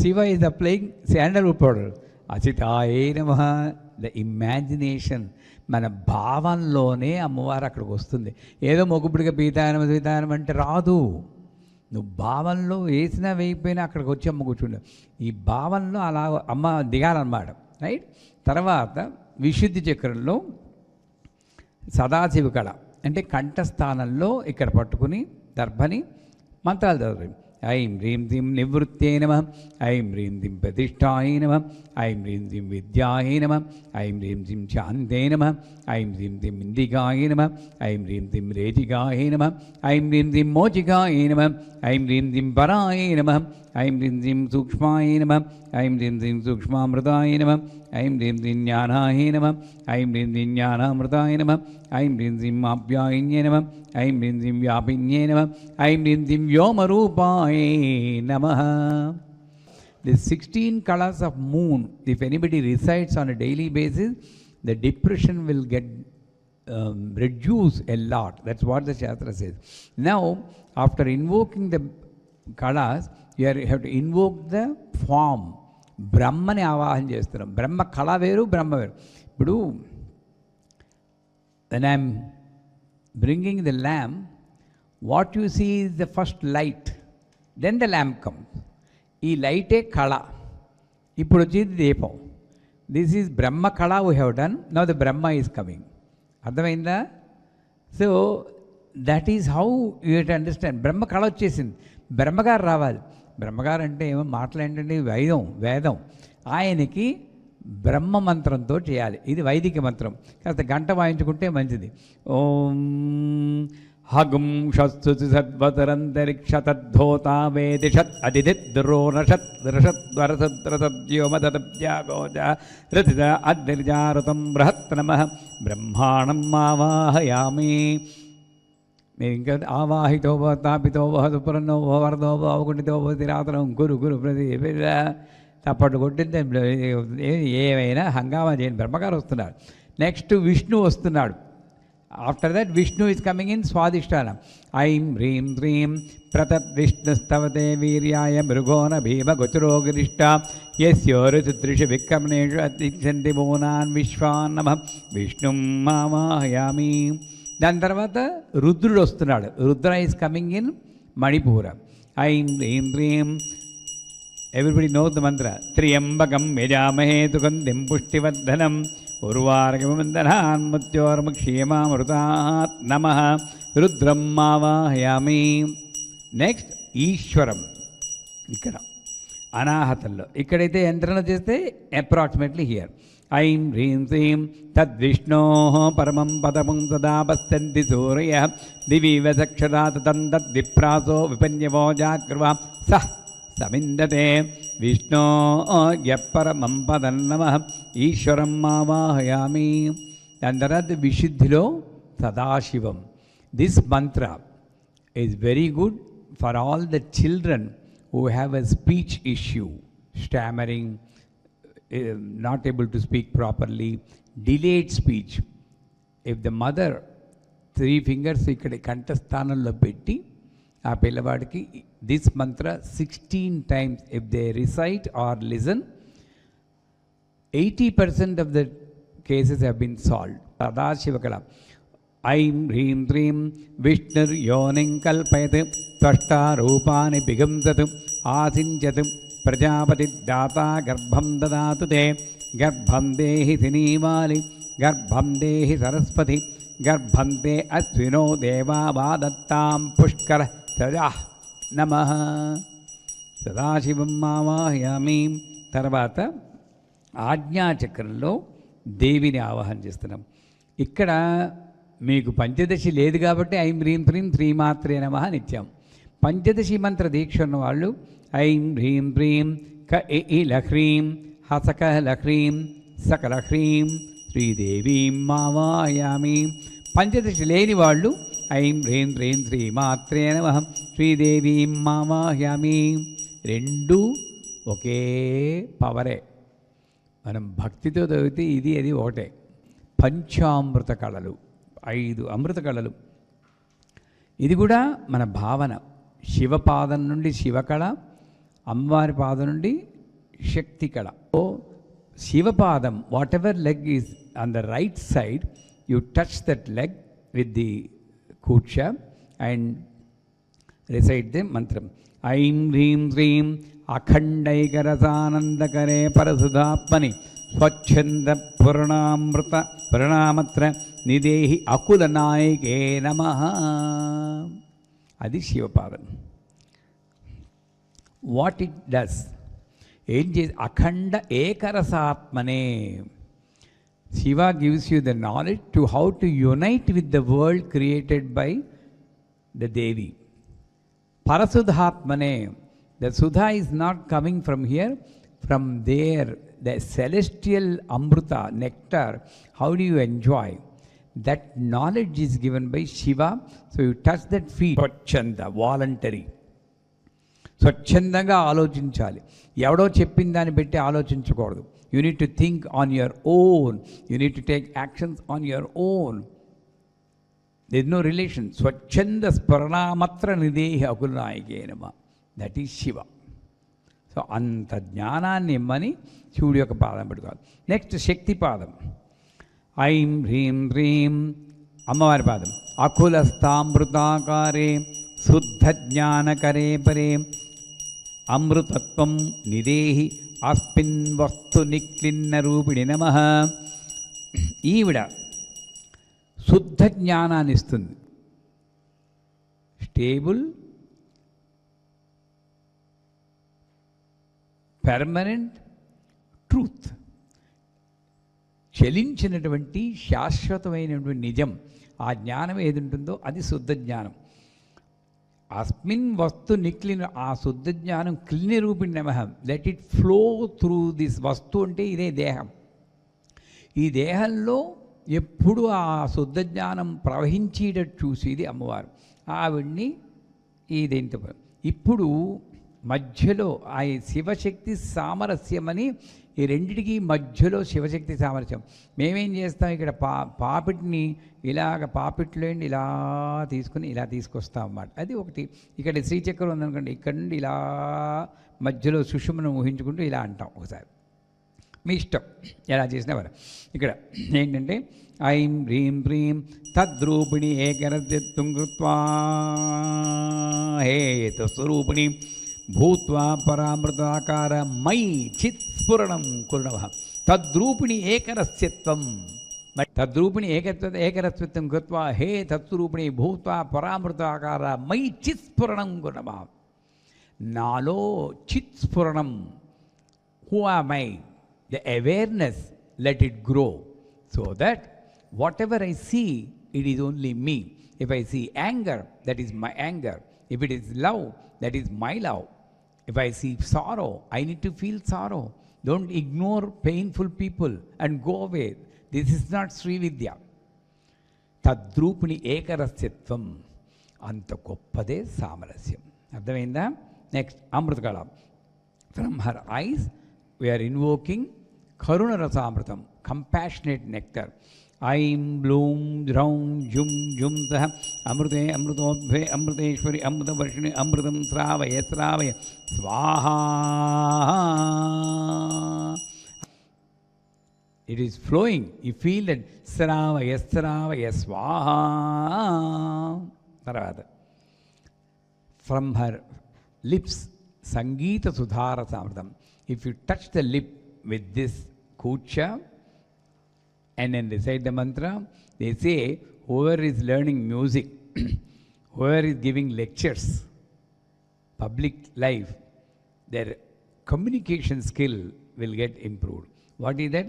Shiva is applying sandalwood powder, అసితాయే నమః. ద ఇమాజినేషన్, మన భావంలోనే అమ్మవారు అక్కడికి వస్తుంది. ఏదో మొక్కుపుడిగా పీతాయనం పీతాయనం అంటే రాదు. నువ్వు భావంలో వేసినా వేయకపోయినా అక్కడికి వచ్చి అమ్మ కూర్చుండే ఈ భావంలో అలా అమ్మ దిగాలన్నమాట, రైట్. తర్వాత విశుద్ధి చక్రంలో సదాశివ కళ అంటే కంఠస్థానంలో ఇక్కడ పట్టుకుని దర్భని మంత్రాలు చదువు. ఐం హ్రీం ధిం నివృత్తే నమః, ఐం హ్రీం ధిం ప్రతిష్ఠాయ నమః, ఐం హ్రీం ధిం విద్యాయ నమః, ఐం హ్రీం ధిం శాంతే నమః, ఐం హ్రీం ధిం ఇందికాయ నమః, ఐం హ్రీం ధిం రేజికాయ నమః, ఐం హ్రీం ధిం మోచికాయ నమః, ఐం హ్రీం ధిం పరాయ నమః, ఐం హ్రీం ధిం సూక్ష్మాయ నమః, ఐం హ్రీం ధిం సూక్ష్మామృతాయ నమః, ఐం హ్రీం ధిం జ్ఞానాయ నమః, ఐం హ్రీం ధిం జ్ఞానామృతాయ నమః, ఐం హ్రీం ధిం ఆప్యాయన్యే నమః, ఐం హ్రీం ధిం వ్యాపిన్యే నమః, ఐం హ్రీం ధిం వ్యోమరూపాయ నమః. The 16 colors of moon, if anybody recites on a daily basis, the depression will get reduced a lot. That's what the Shastra says. Now, after invoking the colors, you have to invoke the form. బ్రహ్మని ఆవాహన చేస్తున్నాం. బ్రహ్మ కళ వేరు, బ్రహ్మ వేరు. ఇప్పుడు when I am bringing the lamp, what you see is the first light, then the lamp comes. ఈ లైటే కళ, ఇప్పుడు వచ్చేది దీపం. This is Brahma kala we have done, now the Brahma is coming. అర్థమైందా? So that is how you have to understand. Brahma కళ వచ్చేసింది, బ్రహ్మగారు రావాలి. బ్రహ్మగారు అంటే ఏమో మాటలు ఏంటంటే వేదం. ఆయనకి బ్రహ్మ మంత్రంతో చేయాలి. ఇది వైదిక మంత్రం. కాస్త గంట వాయించుకుంటే మంచిది. ఓం హగుం షత్సు సద్వతరంతరిక్ష తద్ధోతా వేదిషత్ అదిదిద్రోనషత్ రషద్వరసద్రసద్యోమదబ్జాగోజ రతిద అద్రిజారుతం బృహత్ నమః బ్రహ్మాణం ఆవాహయామి. మీరు ఇంకా ఆవాహితో తాపితో సుపర్ణో వరదో అవగుండితో తిరాతనం గురు గురు ప్రతి తప్పట్టు కొట్టింది. ఏమైనా హంగామా చేయండి. బ్రహ్మగారు వస్తున్నాడు. నెక్స్ట్ విష్ణు వస్తున్నాడు. After that Vishnu is coming in Swadhishthanam. ఐం హ్రీం హ్రీం ప్రతద్విష్ణుస్తవతే వీర్యాయ మృగోన భీమ గోచరోగరిష్ట యస్యోరుత్రిషు విక్రమణేషు అతిక్షంతి భువనాన్ విశ్వాన్ నమః విష్ణుం ఆవాహయామి. దాని తర్వాత రుద్రుడు వస్తున్నాడు. Rudra is coming in Manipura. ఐం హ్రీం హ్రీం, ఎవ్రీబడి నోస్ ద మంత్ర. త్ర్యంబకం యజామహే సుగంధిం పుష్టివర్ధనం ఉర్వారకమందనాన్మృత్యోర్ముక్షేమామృతాత్ నమః రుద్రం ఆవాహయామి. నెక్స్ట్ ఈశ్వరం. ఇక్కడ అనాహతంలో ఇక్కడైతే యంత్రణ చేస్తే అప్రాక్సిమేట్లీ హియర్. ఐం హ్రీం శ్రీం తద్విష్ణో పరమం పదమం సదా పశ్యంతి సూర్య దివివ చక్షరాత్ తం తద్విప్రాసో విపన్యవో జాగ్రవా సహ సమిందతే విష్ణో యపరమం పదం నమః ఈశ్వరం ఆవాహయామి. దాని తర్వాత విశుద్ధిలో Sadasivam. This Mantra is very good for all the children who have a speech issue, stammering, not able to speak properly, delayed speech. If the mother 3 fingers ikkada kanthasthanamlo petti aa pillavadiki this mantra 16 times if they recite or listen, 80% of the cases have been solved. Sadashivakala. ఐం హ్రీం హ్రీం విష్ణుర్యోనిం కల్పయత్ త్వష్టా రూపాని బిగంసత్ ఆసించత్ ప్రజాపతి దాతా గర్భం దదాతు తే గర్భం దేహి సినీవాలి గర్భం దేహి సరస్వతి గర్భం తే అశ్వినో దేవా వాదత్తాం పుష్కర సదా నమః. సదాశివం ఆవాహయామి. తర్వాత ఆజ్ఞాచక్రంలో దేవిని ఆవాహన చేస్తున్నాం. ఇక్కడ మీకు పంచదశి లేదు కాబట్టి ఐం హ్రీం హ్రీం శ్రీమాత్రే నమః నిత్యం. పంచదశి మంత్ర దీక్ష ఉన్న వాళ్ళు ఐం హ్రీం హ్రీం క ఇ లహ్రీం హసక లహ్రీం సకల హ్రీం శ్రీదేవీం ఆవాహయామి. పంచదశి లేని వాళ్ళు ఐం హ్రీం హ్రీం శ్రీమాత్రే నమః శ్రీదేవీం ఆవాహయామి. రెండు ఒకే పవరే. మనం భక్తితో చదివితే ఇది అది ఒకటే. పంచామృత కళలు, 5 అమృత కళలు. ఇది కూడా మన భావన. శివపాదం నుండి శివకళ, అమ్మవారి పాదం నుండి శక్తి కళ. ఓ శివపాదం, whatever leg is on the right side, you touch that leg with the kurcha and recite the mantram. ఐం హ్రీం శ్రీం అఖండైకరసానందకరే పరసుధాత్మని స్వచ్ఛంద పురణామత్ర నిదేహి అకుల నాయకే నమః. అది శివపాదం. వాట్ ఇట్ డస్, ఏం చేసి అఖండ ఏకరసాత్మనే. Shiva gives you the knowledge to how to unite with the world created by the Devi. పరసుధాత్మనే. The Sudha is not coming from here, from there, the celestial Amrita, nectar. How do you enjoy? That knowledge is given by Shiva. So you touch that feet. Swachchanda, voluntary. స్వచ్ఛందంగా ఆలోచించాలి. ఎవడో చెప్పిన దాన్ని పెట్టి ఆలోచించకూడదు. You need to think on your own. You need to take actions on your own. There is no relation. స్వచ్ఛంద స్ఫురణామత్ర నిదేహి అకుల నాయకే నమః. That is Shiva. So అంత జ్ఞానాన్ని ఇమ్మని శివుడి యొక్క పాదం పెట్టుకోవాలి. నెక్స్ట్ శక్తి పాదం. ఐం హ్రీం హ్రీం అమ్మవారి పాదం. అకులస్థామృతాకారే శుద్ధ జ్ఞానకరే పరే అమృతత్వం నిదేహి అస్మిన్ వస్తు నిక్లిన్న రూపిణి నమః. ఈవిడ శుద్ధ జ్ఞానాన్ని ఇస్తుంది. స్టేబుల్, పర్మనెంట్ ట్రూత్, చలించినటువంటి శాశ్వతమైనటువంటి నిజం. ఆ జ్ఞానం ఏది ఉంటుందో అది శుద్ధ జ్ఞానం. అస్మిన్ వస్తు నిక్లిన, ఆ శుద్ధ జ్ఞానం క్లిని రూపిణి నమః. Let it flow through this వస్తు అంటే ఇదే దేహం. ఈ దేహంలో ఎప్పుడు ఆ శుద్ధ జ్ఞానం ప్రవహించేటట్టు చూసేది అమ్మవారు. ఆవిడ్ని ఇదేంటి ఇప్పుడు మధ్యలో ఆ శివశక్తి సామరస్యమని, ఈ రెండిటికి మధ్యలో శివశక్తి సామరస్యం. మేమేం చేస్తాం ఇక్కడ పాపిటిని ఇలాగ పాపిట్లో ఇలా తీసుకుని ఇలా తీసుకొస్తాం అన్నమాట. అది ఒకటి. ఇక్కడ శ్రీచక్రం ఉందనుకోండి, ఇక్కడ నుండి ఇలా మధ్యలో సుషుమ్ను ఊహించుకుంటూ ఇలా అంటాం ఒకసారి. మీ ఇష్టం ఎలా చేసినా వారు. ఇక్కడ ఏంటంటే ఐం హ్రీం హ్రీం తద్రూపిణి ఏకరత్వం కృత్వా హే తస్వరూపిణి భూత్వా పరామృతాకార మై చిత్ స్ఫురణం కుర్ణవ. తద్రూపిణి ఏకరస్యత్వం, తద్రూపిణి ఏకరస్యత్వం కృత్వా హే తత్స్వరూపిణి భూత్వా పరామృతాకార మై చిత్ స్ఫురణం కుర్ణవ. నాలో చిత్ స్ఫురణం. Who am I? The awareness, let it grow, so that whatever I see, it is only me. If I see anger, that is my anger. If it is love, that is my love. If I see sorrow, I need to feel sorrow. Don't ignore painful people and go away. This is not Srividya. Tadrupini ekarasyatvam. Anta goppade samarasya. అర్థమైందా? Next అమృతకళ. From her eyes we are invoking Karuna Rasamritam, compassionate nectar. Aim bloom dhraum jum jum sah amrute amrutobhe amruteshwari amrutavarshini amrutam sravaya sravaya swaha. It is flowing. You feel that sravaya sravaya swaha. Tarvata from her lips Sangeeta Sudhara Samritam. If you touch the lip with this kucha and then recite the mantra, they say whoever is learning music, whoever is giving lectures, public life, their communication skill will get improved. What is that?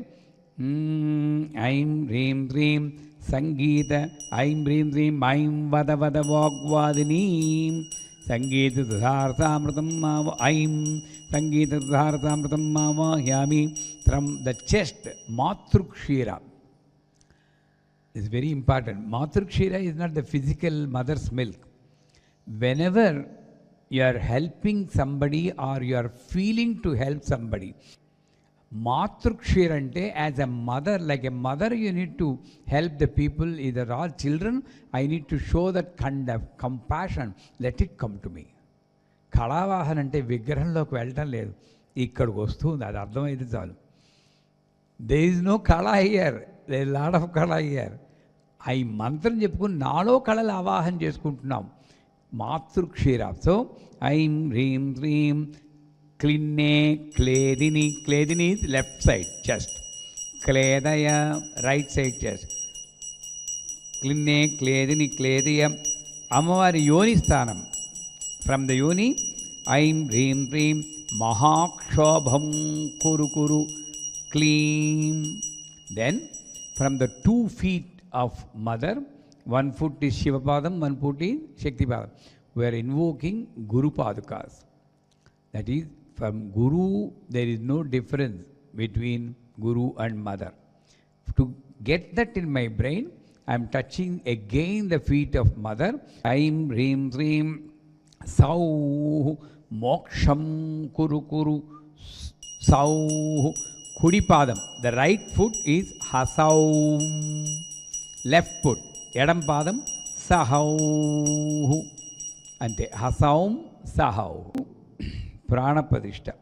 Aim Reem Reem Sangeeta Aim Reem Reem Aim Vada Vada Vagvadini Sangeeta Sudharsamritam Mava Aim Sangeeta Sudharsamritam Mava Hyami. From the chest, Matrukshira is very important. Matrukshira is not the physical mother's milk. Whenever you are helping somebody or you are feeling to help somebody, Matrukshira ante as a mother, like a mother, you need to help the people, either all children. I need to show that kind of compassion. Let it come to me. కళావాహన అంటే విగ్రహంలోకి వెళ్ళటం లేదు, ఇక్కడికి వస్తుంది. అది అర్థమైతే చాలు. There is no kala here. There is a lot of kala here. I మంత్రం చెప్పుకుని నాలో కళలు ఆవాహన చేసుకుంటున్నాం. Matru-kshira. So, Aim, Reem, Reem, Klinne, Kledini. Kledini is left side chest. Kledaya, right side chest. Klinne, Kledini, Kledaya. Amavari Yoni Sthanam. From the Yoni, Aim, Reem, Reem, Mahakshobham, Kuru, Kuru, Kleem. Then, from the 2 feet of mother, 1 foot is Shivapadam, 1 foot is Shaktipadam. We are invoking Guru Padukas. That is, from Guru, there is no difference between Guru and Mother. To get that in my brain, I am touching again the feet of Mother. Aim, Reem, Reem, Sau, Moksham, Kuru, Kuru, Sau, Kudipadam. The right foot is Hasaum. Left foot, Yadam Padam, Sahau. Ante Hasaum, Sahau. Pranapadishta.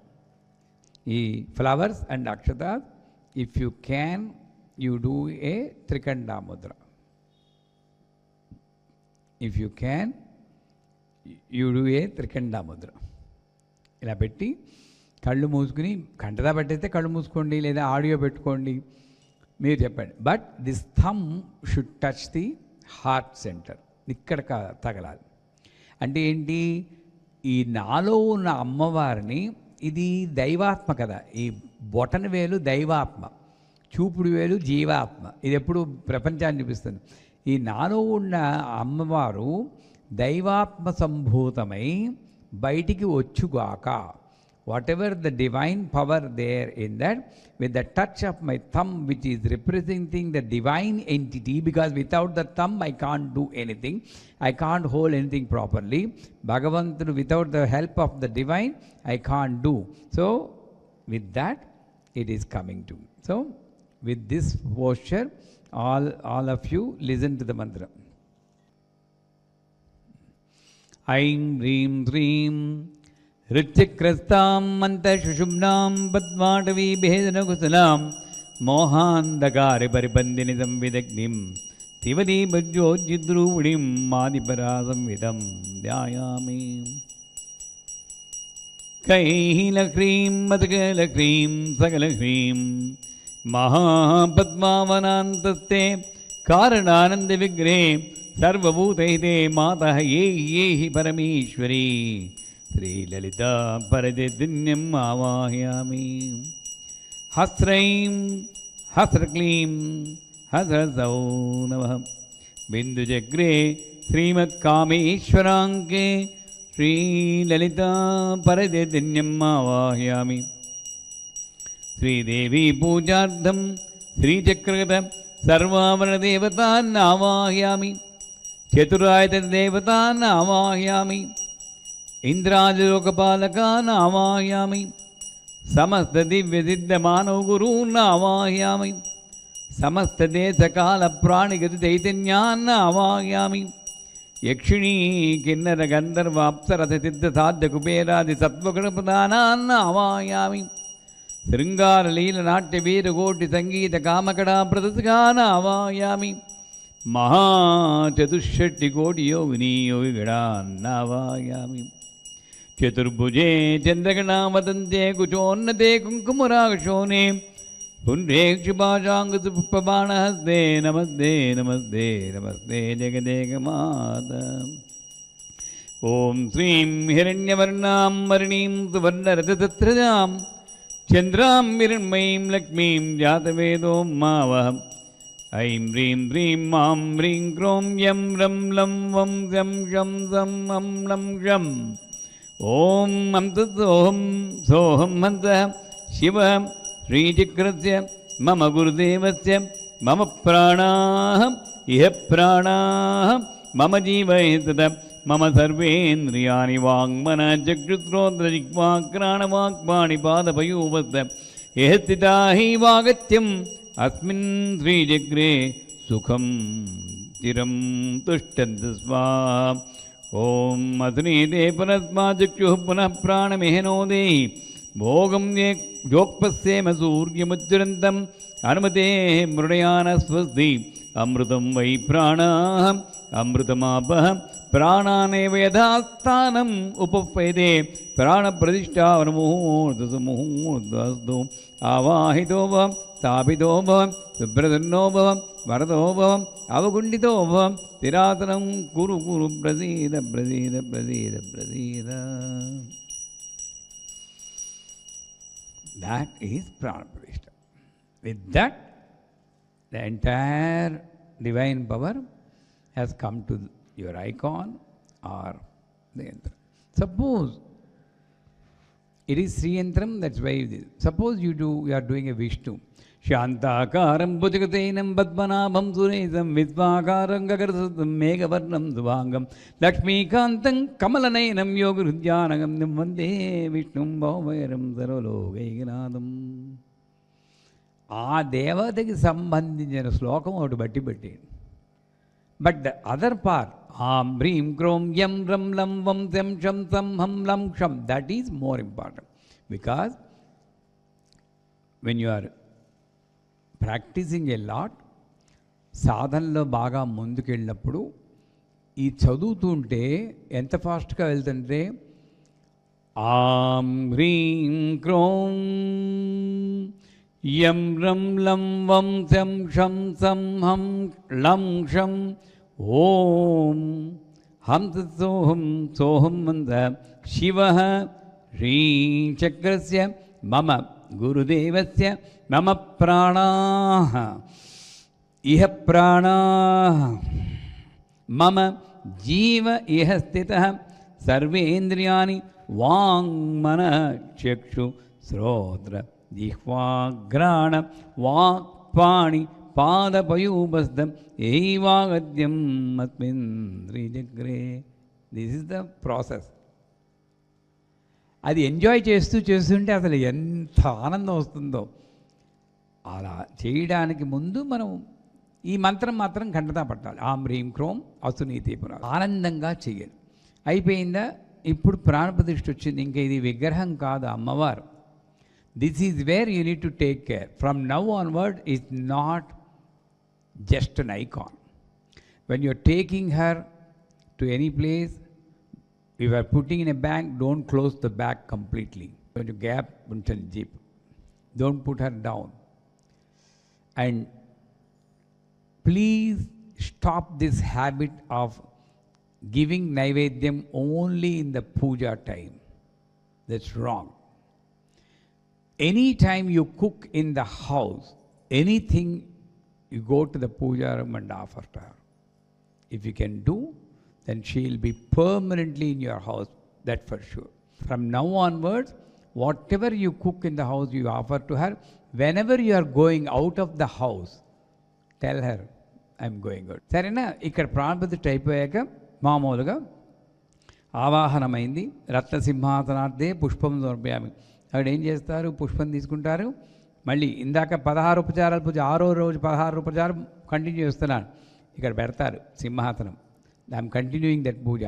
Flowers and akshatas, if you can, you do a Trikanda Mudra. If you can, you do a Trikanda Mudra. ఇలా పెట్టి కళ్ళు మూసుకుని కంటదా పెట్టేస్తే కళ్ళు మూసుకోండి, లేదా audio పెట్టుకోండి, మీరు చెప్పండి. But this thumb should touch the heart center. ఇక్కడ తగలాలి. అంటే ఏంటి? ఈ నాలో ఉన్న అమ్మవారిని, ఇది దైవాత్మ కదా. ఈ బొటన వేలు దైవాత్మ, చూపుడు వేలు జీవాత్మ. ఇది ఎప్పుడు ప్రపంచాన్ని చూపిస్తుంది. ఈ నాలో ఉన్న అమ్మవారు దైవాత్మ సంభూతమై బయటికి వచ్చుగాక. Whatever the divine power there in that, with the touch of my thumb, which is representing the divine entity, because without the thumb I can't do anything, I can't hold anything properly. Bhagavantudu, without the help of the divine, I can't do. So, with that, it is coming to me. So, with this posture, all of you listen to the mantra. Aim, Reem, Dream. Rityakrastam Manta Shushumnam Padmatavi Bhedanagussalam Mohandagari Paribandinidam Vidagnim Tivadi Bajjojidruvudim Madiparasam Vidam Dhyayami Kailakrim Madhakalakrim Sakalakrim Mahapadmavanantaste Karanananda Vigre Sarvabhutaite Mataha Yehi Parameshwari Sri Lalita Paradidinyam Avahayami Hasraim Hasraklim Hasrasau Navah Bindu Jagre Srimat Kameshwaranke Sri Lalita Paradidinyam Avahayami Sri Devi Pujardham Sri Chakrata Sarvavana Devata Avahayami Chaturayata Devata Avahayami Indrajlokapalaka Navayami Samasta Divya Siddha Mano Guru Navayami Samasta Desakala Pranigati Chaitanya Navayami Yakshini Kinnara Gandharva Apsarata Siddha Sadhya Kubera Di Sattvagadapradana Navayami Sringara Leela Natya Veera Koti Sangeeta Kamakada Pradasaka Navayami Maha Chatusshati Koti Yogini Yogigada Navayami Chaturbhuje Chandraganavadante Kuchonnate Kunkumaragashone Pundrekshibhajangasupapanahaste Namaste Namaste Namaste Jagadegamata Om Srim Hiranyavarnam Varnim Suvarnaratatratram Chandram Viranmayim Lakmim Jatavedom Mavaham Aim Reem Reem Mam Reem Krom Yam Ram Lam Vam Zam Sham Sam Am Lam Sham Om Amtasoham Soham Hanta Shiva Sri Chakrasya Mama Gurudevasya Mama Pranaham Iha Pranaham Mama Jiva Hitata Mama Sarvendriyani Vangmana Chakshusrodra Jikvakrana Vakmani Padapayuvasya Ehtitahi Vagatyam Asmin Sri Chakre Sukham Tiram Tushtantasva Om Adnide Panasma Chakshuh Punah Pranameheno Dehi Bhogam Jokpassema Suryamucharantam Anumate Mrudayana Swasti Amrutam Vai Pranaham అమృతమాపః ప్రాణానేవ యథాస్థానం ఉపపైదే ప్రాణప్రతిష్ఠావనముహూర్తముహూర్తస్తు ఆవాహితో భవ స్థాపితో భవ సుప్రసన్నో భవ వరదో భవ అవగుండితో భవ స్థిరాసనం కురు కురు ప్రసీద ప్రసీద ప్రసీద ప్రసీద. That is Pranapratishtha. With that, the entire divine power has come to your icon or the yantra. Suppose it is Sri Yantram, that's why it is. Suppose you are doing a Vishnu. Shantakaram Bhujagatenam Padmanabham Suresam Visvakaram Gagarasam Megavarnam Suvangam Lakshmikantam Kamalanayanam Yogarudhyanagam Vande Vishnum Bhavayaram Sarvalokaikanatham. ఆ దేవతకి సంబంధించిన శ్లోకం ఒకటి బట్టి పెట్టేయండి. But the other part ఆం హ్రీం క్రోం యం రం లం వం శం షం సం హం లం షం, that is more important. Because when you are practising a lot, సాధనలో బాగా ముందుకెళ్ళినప్పుడు ఈ చదువుతుంటే ఎంత ఫాస్ట్గా వెళ్తుంటే ఆం హ్రీం క్రోం యం రం లం వం శం షం సం హం లం షం ఓం హం సోహం సోహం మంద శివ శ్రీచక్రస్య మమ గురుదేవస్య మమ ప్రాణాః ఇహ ప్రాణాః మమ జీవ ఇహ స్థితః సర్వేంద్రియాణి వాంగ్మనః చక్షు శ్రోత్ర జిహ్వాఘ్రాణ వాక్పాణి పాదపయూపస్థం ఏవాగద్యం అస్మింద్రియచక్రే. This is the process. అది ఎంజాయ్ చేస్తుంటే అసలు ఎంత ఆనందం వస్తుందో. అలా చేయడానికి ముందు మనం ఈ మంత్రం మాత్రం ఖండతా పట్టాలి. ఆం హ్రీం క్రోం అసునీతి పురా ఆనందంగా చెయ్యాలి. అయిపోయిందా? ఇప్పుడు ప్రాణప్రతిష్ఠ వచ్చింది. ఇంకా ఇది విగ్రహం కాదు, అమ్మవారు. This is where you need to take care. From now onward, it's not just an icon. When you're taking her to any place, if you are putting in a bag, don't close the bag completely. When you gap until jeep, don't put her down. And please stop this habit of giving Naivedyam only in the puja time. That's wrong. Anytime you cook in the house, anything, you go to the puja room and offer to her. If you can do, then she will be permanently in your house, that for sure. From now onwards, whatever you cook in the house, you offer to her. Whenever you are going out of the house, tell her, I'm going out. సరేనా? ఇక్కడ ప్రాణప్రతిష్ఠ అయిపోయాక మామూలుగా ఆవాహనమైంది. రత్నసింహాసనార్థే పుష్పం సమర్పయామి. అక్కడ ఏం చేస్తారు? పుష్పం తీసుకుంటారు. మళ్ళీ ఇందాక 16 ఉపచారాలు పూజ, 6వ రోజు 16 ఉపచారం కంటిన్యూ చేస్తున్నాను. ఇక్కడ పెడతారు సింహాసనం. I'm continuing that puja.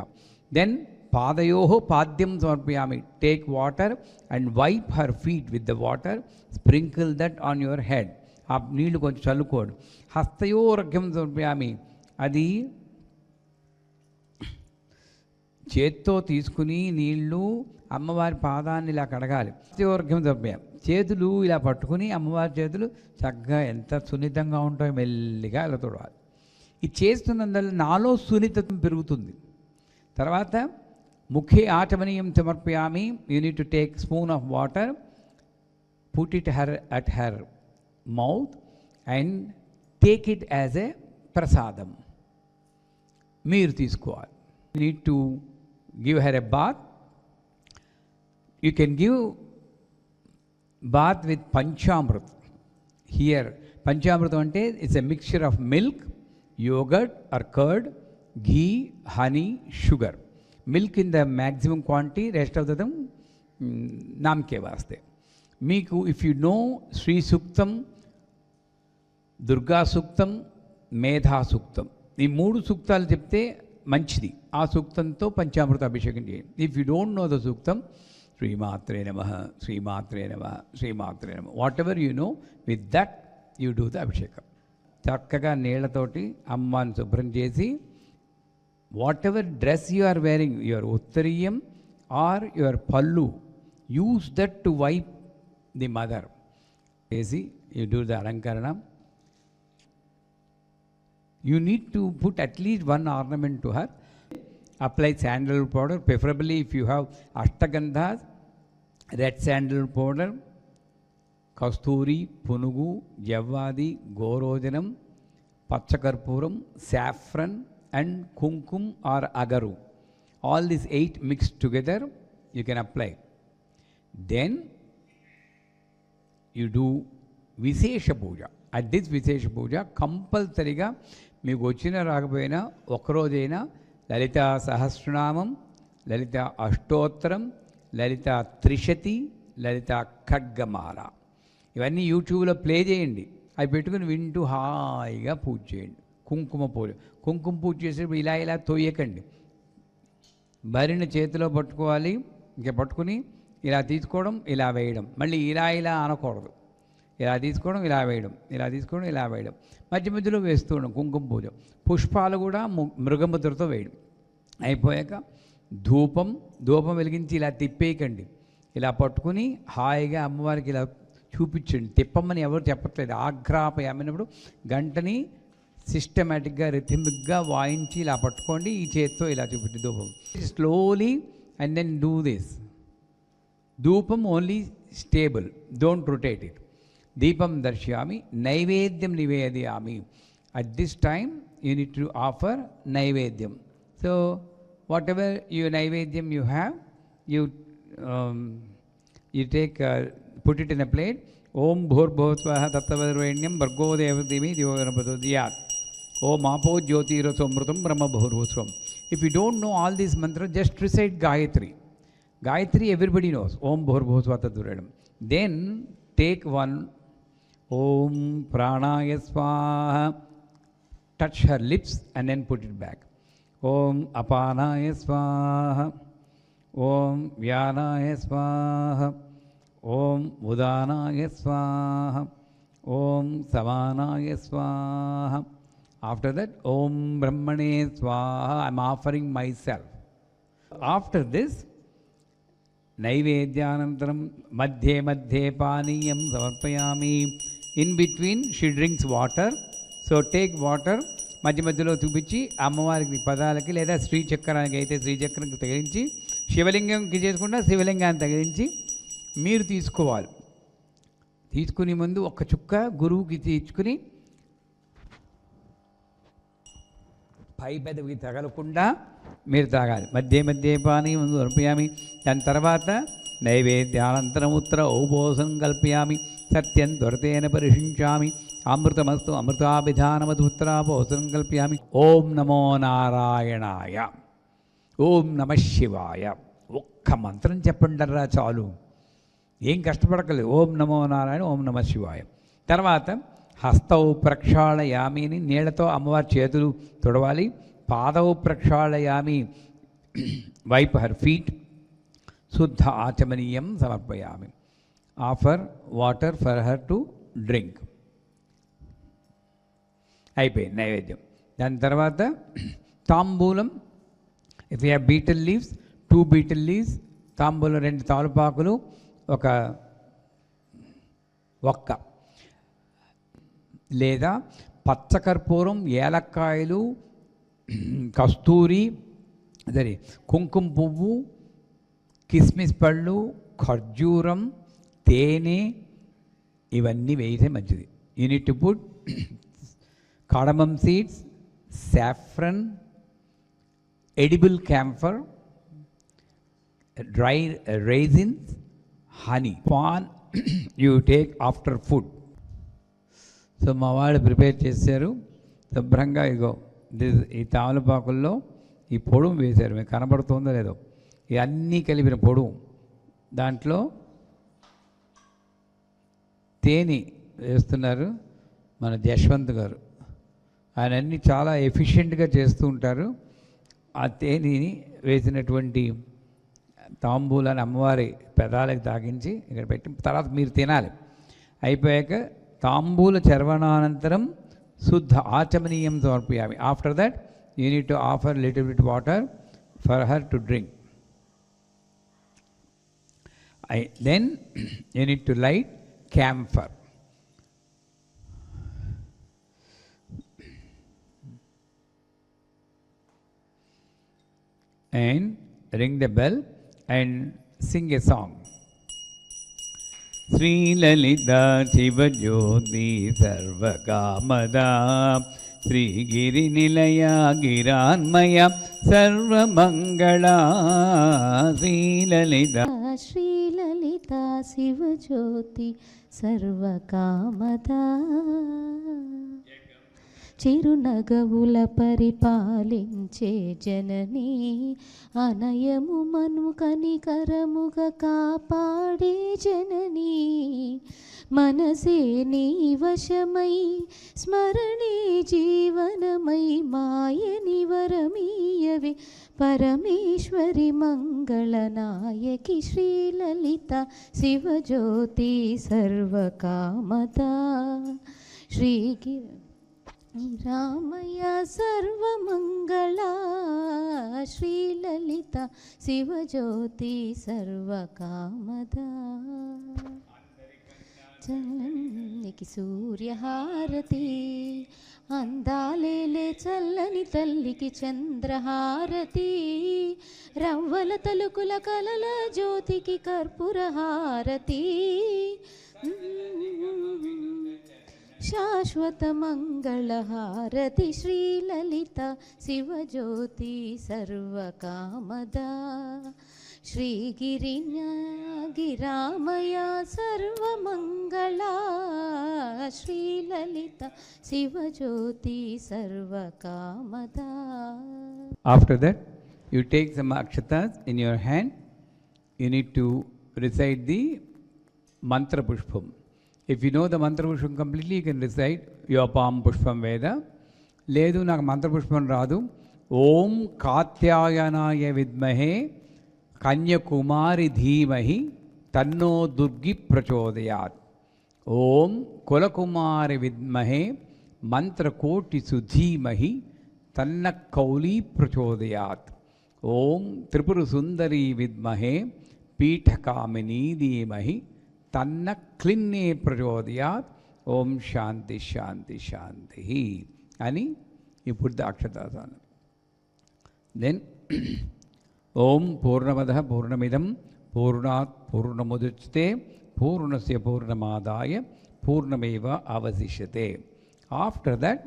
Then పాదయోహో పాద్యం సమర్పయామి. Take water and wipe her feet with the water, sprinkle that on your head. ఆ నీళ్లు కొంచెం చల్లుకోడు. హస్తయోర్ఘ్యం సమర్పయామి. అది చేత్తో తీసుకుని నీళ్లు అమ్మవారి పాదాన్ని ఇలా కడగాలి. హస్తయోర్ఘ్యం సమర్పయామి. చేతులు ఇలా పట్టుకుని అమ్మవారి చేతులు చక్కగా ఎంత సున్నితంగా ఉంటాయో మెల్లిగా ఇలా తొడవాలి. ఇది చేస్తున్నందువల్ల నాలో సున్నితత్వం పెరుగుతుంది. తర్వాత ముఖే ఆచమనీయం సమర్పయామి. You need to take spoon of water, put it at her mouth and take it as a prasadam. మీరు తీసుకోవాలి. You need to give her a bath. You can give bath with panchamrit. Here panchamritam అంటే it's a mixture of milk, yogurt or curd, ghee, honey, sugar. Milk in the maximum quantity, rest of them naam ke vaste. Meeku if you know Sri Suktam, Durga Suktam, Medha Suktam, ee moodu suktalu chepte manchidi. Aa suktamto panchamrita abhishekam cheyandi. If you don't know the suktam, Sri Matre Namaha, Sri Matre Namaha, Sri Matre Namaha, whatever you know, with that you do the abhishekam. చక్కగా నీళ్లతోటి అమ్మని శుభ్రం చేసి whatever dress you are wearing, your uttariyam or your pallu, use that to wipe the mother. See, you do the alankarana. You need to put at least one ornament to her. Apply sandalwood powder, preferably if you have ashtagandhas, red sandalwood powder, kasturi, punugu, javadi, gorojanam, pachakarpuram, saffron and kumkum or agaru. All these 8 mixed together you can apply. Then you do Vishesha Puja. At this Vishesha Puja, కంపల్సరిగా మీకు వచ్చిన రాకపోయినా ఒక్కరోజైనా లలిత సహస్రనామం, లలిత అష్టోత్తరం, లలిత త్రిశతి, లలిత ఖడ్గమాల ఇవన్నీ యూట్యూబ్లో play చేయండి. అవి పెట్టుకుని వింటూ హాయిగా పూజ చేయండి. కుంకుమ పూజ చేసేటప్పుడు ఇలా ఇలా తోయకండి. బరిని చేతిలో పట్టుకోవాలి. ఇంకా పట్టుకుని ఇలా తీసుకోవడం, ఇలా వేయడం. మళ్ళీ ఇలా ఇలా అనకూడదు. ఇలా తీసుకోవడం, ఇలా వేయడం, ఇలా తీసుకోవడం, ఇలా వేయడం. మధ్య మధ్యలో వేస్తూ ఉండడం కుంకుమ పూజ. పుష్పాలు కూడా మృగముద్రతో వేయడం. అయిపోయాక ధూపం వెలిగించి ఇలా తిప్పేయకండి. ఇలా పట్టుకుని హాయిగా అమ్మవారికి ఇలా చూపించండి. తిప్పమని ఎవరు చెప్పట్లేదు. ఆఘ్రాపయామినప్పుడు గంటని సిస్టమేటిక్గా రిథమిక్గా వాయించి ఇలా పట్టుకోండి. ఈ చేత్తో ఇలా చూపించి ధూపం slowly and then do this. ధూపం only stable, don't rotate it. దీపం దర్శయామి, నైవేద్యం నివేదయామి. At this time you need to offer naivedyam. So whatever you naivedyam you have, you take put it in a plate. Om bhurбhuvasvaha tattvarenyam bhargo devadimi divoganapatodiyat. Om apo jyotirasomrutam brahma bhurvusvam. If you don't know all these mantras, just recite Gayatri. Gayatri everybody knows. Om bhurбhuvasvaha tattvarenyam. Then take one Om pranaya swaha, touch her lips and then put it back. Om apanaya swaha, Om Vyanaya Swaha, Om Udanaya Swaha, Om Samanaya Swaha. After that, Om Brahmane Swaha, I am offering myself. After this, Naivedyanantaram Madhye Madhye Paniyam Samarpayami. In between, she drinks water. So take water. మధ్య మధ్యలో చూపించి అమ్మవారికి పదాలకి లేదా శ్రీచక్రానికి అయితే శ్రీచక్రానికి తగిలించి, శివలింగంకి చేసుకుంటే శివలింగాన్ని తగిలించి మీరు తీసుకోవాలి. తీసుకునే ముందు ఒక్క చుక్క గురువుకి తీసుకుని పై పెదవికి తగలకుండా మీరు తాగాలి. మధ్య మధ్య పానీ ముందు అర్పయామి. దాని తర్వాత నైవేద్యానంతరముత్తర ఔపోసం కల్పయామి. సత్యం త్వరతేన పరిశించామి. అమృతమస్తు అమృతాభిధానమధుత్రాపోసం కల్పయామి. ఓం నమో నారాయణాయ, ఓం నమ శివాయ. ఒక్క మంత్రం చెప్పండిరా చాలు, ఏం కష్టపడకలేదు. ఓం నమో నారాయణ, ఓం నమ శివాయ. తర్వాత హస్తౌ ప్రక్షాళయామి అని నీళ్లతో అమ్మవారి చేతులు తొడవాలి. పాదౌ ప్రక్షాళయామి, వైప్ హర్ ఫీట్. శుద్ధ ఆచమనీయం సమర్పయామి. Offer water for her to drink. అయిపోయింది నైవేద్యం. దాని తర్వాత తాంబూలం. If you have beetle leaves, 2 beetle leaves, తాంబూలం 2 తాలుపాకులు, ఒక ఒక్క లేదా పచ్చకర్పూరం, ఏలక్కాయలు, కస్తూరి, అదే కుంకుమ పువ్వు, కిస్మిస్ పళ్ళు, ఖర్జూరం, తేనె, ఇవన్నీ వేయితే మంచిది. You need to put cardamom seeds, saffron, edible camphor, dry raisins, honey. Corn you take after food. So మా వాళ్ళు ప్రిపేర్ చేశారు శుభ్రంగా. ఇగో ఈ తామలపాకుల్లో ఈ పొడుము వేశారు. మీకు కనబడుతుందో లేదో, ఇవన్నీ కలిపిన పొడుము. దాంట్లో తేనె వేస్తున్నారు మన జశ్వంత్ గారు. ఆయన అన్నీ చాలా ఎఫిషియెంట్గా చేస్తూ ఉంటారు. ఆ తేనెని వేసినటువంటి తాంబూలాన్ని అమ్మవారి పెదాలకు తాగించి ఇక్కడ పెట్టి తర్వాత మీరు తినాలి. అయిపోయాక తాంబూల చర్వణానంతరం శుద్ధ ఆచమనీయం సమర్పయామి. After that you need to offer little bit water for her to drink. Then you need to light camphor. And ring the bell and sing a song. Sri Lalita Shiva Jyoti Sarva Kamada Sri Giri Nilaya Giranmaya Sarva Mangala Sri Lalita Sri Lalita Shiva Jyoti Sarva Kamada చిరునగవుల పరిపాలించే జననీ అనయము మను కనికరముగా కాపాడే జననీ మనసే నీ వశమై స్మరణే జీవనమై మాయని వరమీయవే పరమేశ్వరి మంగళనాయకి శ్రీలలిత శివజ్యోతి సర్వకామదా శ్రీగిరి రామయ్య సర్వమంగళా శ్రీలలిత శివజ్యోతి సర్వకామదా చల్లని సూర్యహారతి అందాలేలే చల్లని తల్లికి చంద్రహారతి రవ్వల తలుకుల కలల జ్యోతికి కర్పూరహారతి శాశ్వత మంగళహారతి Sri Lalitha Shivajyothi సర్వకామదా శ్రీగిరిరామయ సర్వమంగళా Sri Lalitha Shivajyothi సర్వకామదా. After that, you take some akshatas in your hand. You need to recite the mantra pushpam. If you know the mantra pushpam completely, you can recite your palm pushpam Veda. Ledu నాకు మంత్ర పుష్పం రాదు. ఓం కాత్యాయనాయ విద్మహే కన్యకుమారి ధీమహి తన్నో దుర్గి ప్రచోదయాత్. ఓం కులకుమారి విద్మహే మంత్రకోటి సుధీమహి తన్న కౌలి ప్రచోదయాత్. ఓం త్రిపుర సుందరీ విద్మహే పీఠకామినీ ధీమహి తన్న క్లిన్నే ప్రచోదయాత్. ఓం శాంతి శాంతి శాంతి అని ఇప్పుడు అక్షతాసాను. దెన్ ఓం పూర్ణమదః పూర్ణమిదం పూర్ణాత్ పూర్ణముదచ్యతే పూర్ణస్య పూర్ణమాదాయ పూర్ణమేవ అవశిష్యతే. ఆఫ్టర్ దట్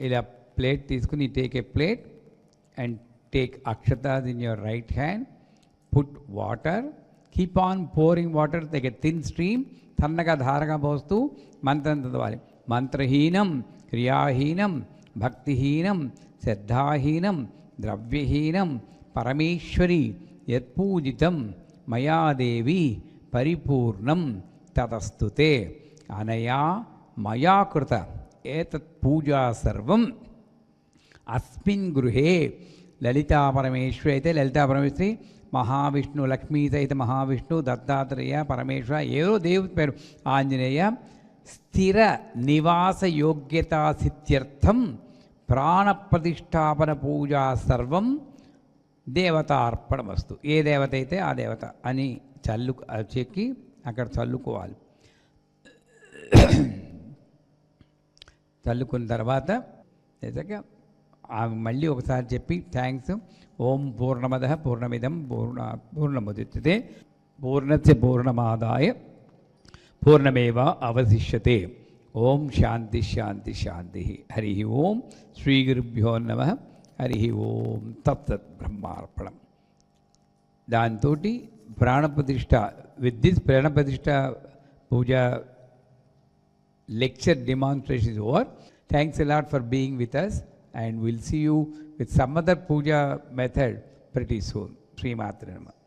ఇలా ప్లేట్ తీసుకుని take a plate and take akshatas in your right hand, put water, keep on pouring water like a thin stream. సన్నగా ధారగా పోస్తూ మంత్రం చదవాలి. మంత్రహీనం క్రియాహీనం భక్తిహీనం శ్రద్ధాహీనం ద్రవ్యహీనం పరమేశ్వరి యత్పూజితం మయా దేవి పరిపూర్ణం తతస్తుతే. అనయా మయా కృత ఏతత్ పూజా సర్వం అస్మిన్ గృహే. లలితా పరమేశ్వరి అయితే లలితా పరమేశ్వరి, మహావిష్ణు లక్ష్మీ సహిత మహావిష్ణు దత్తాత్రేయ పరమేశ్వర ఏదో దేవుడి పేరు ఆంజనేయ స్థిర నివాస యోగ్యతా సిద్ధ్యర్థం ప్రాణప్రతిష్టాపన పూజా సర్వం దేవతార్పణమస్తు. ఏ దేవత అయితే ఆ దేవత అని చెక్కి అక్కడ చల్లుకోవాలి. చల్లుకున్న తర్వాత మళ్ళీ ఒకసారి చెప్పి థ్యాంక్స్. ఓం పూర్ణమదః పూర్ణమిదం పూర్ణముదచ్యతే పూర్ణస్య పూర్ణమాదాయ పూర్ణమేవ అవశిష్యతే. ఓం శాంతి శాంతి శాంతి. హరి ఓం శ్రీ గురుభ్యో నమః. హరి ఓం తత్సత్ బ్రహ్మార్పణం. దాంతో ప్రాణప్రతిష్ఠ విత్ దిస్ ప్రాణప్రతిష్ఠ పూజ lecture demonstration is over. Thanks a lot for being with us, and we'll see you with some other puja method pretty soon. Sri Matre Namaha.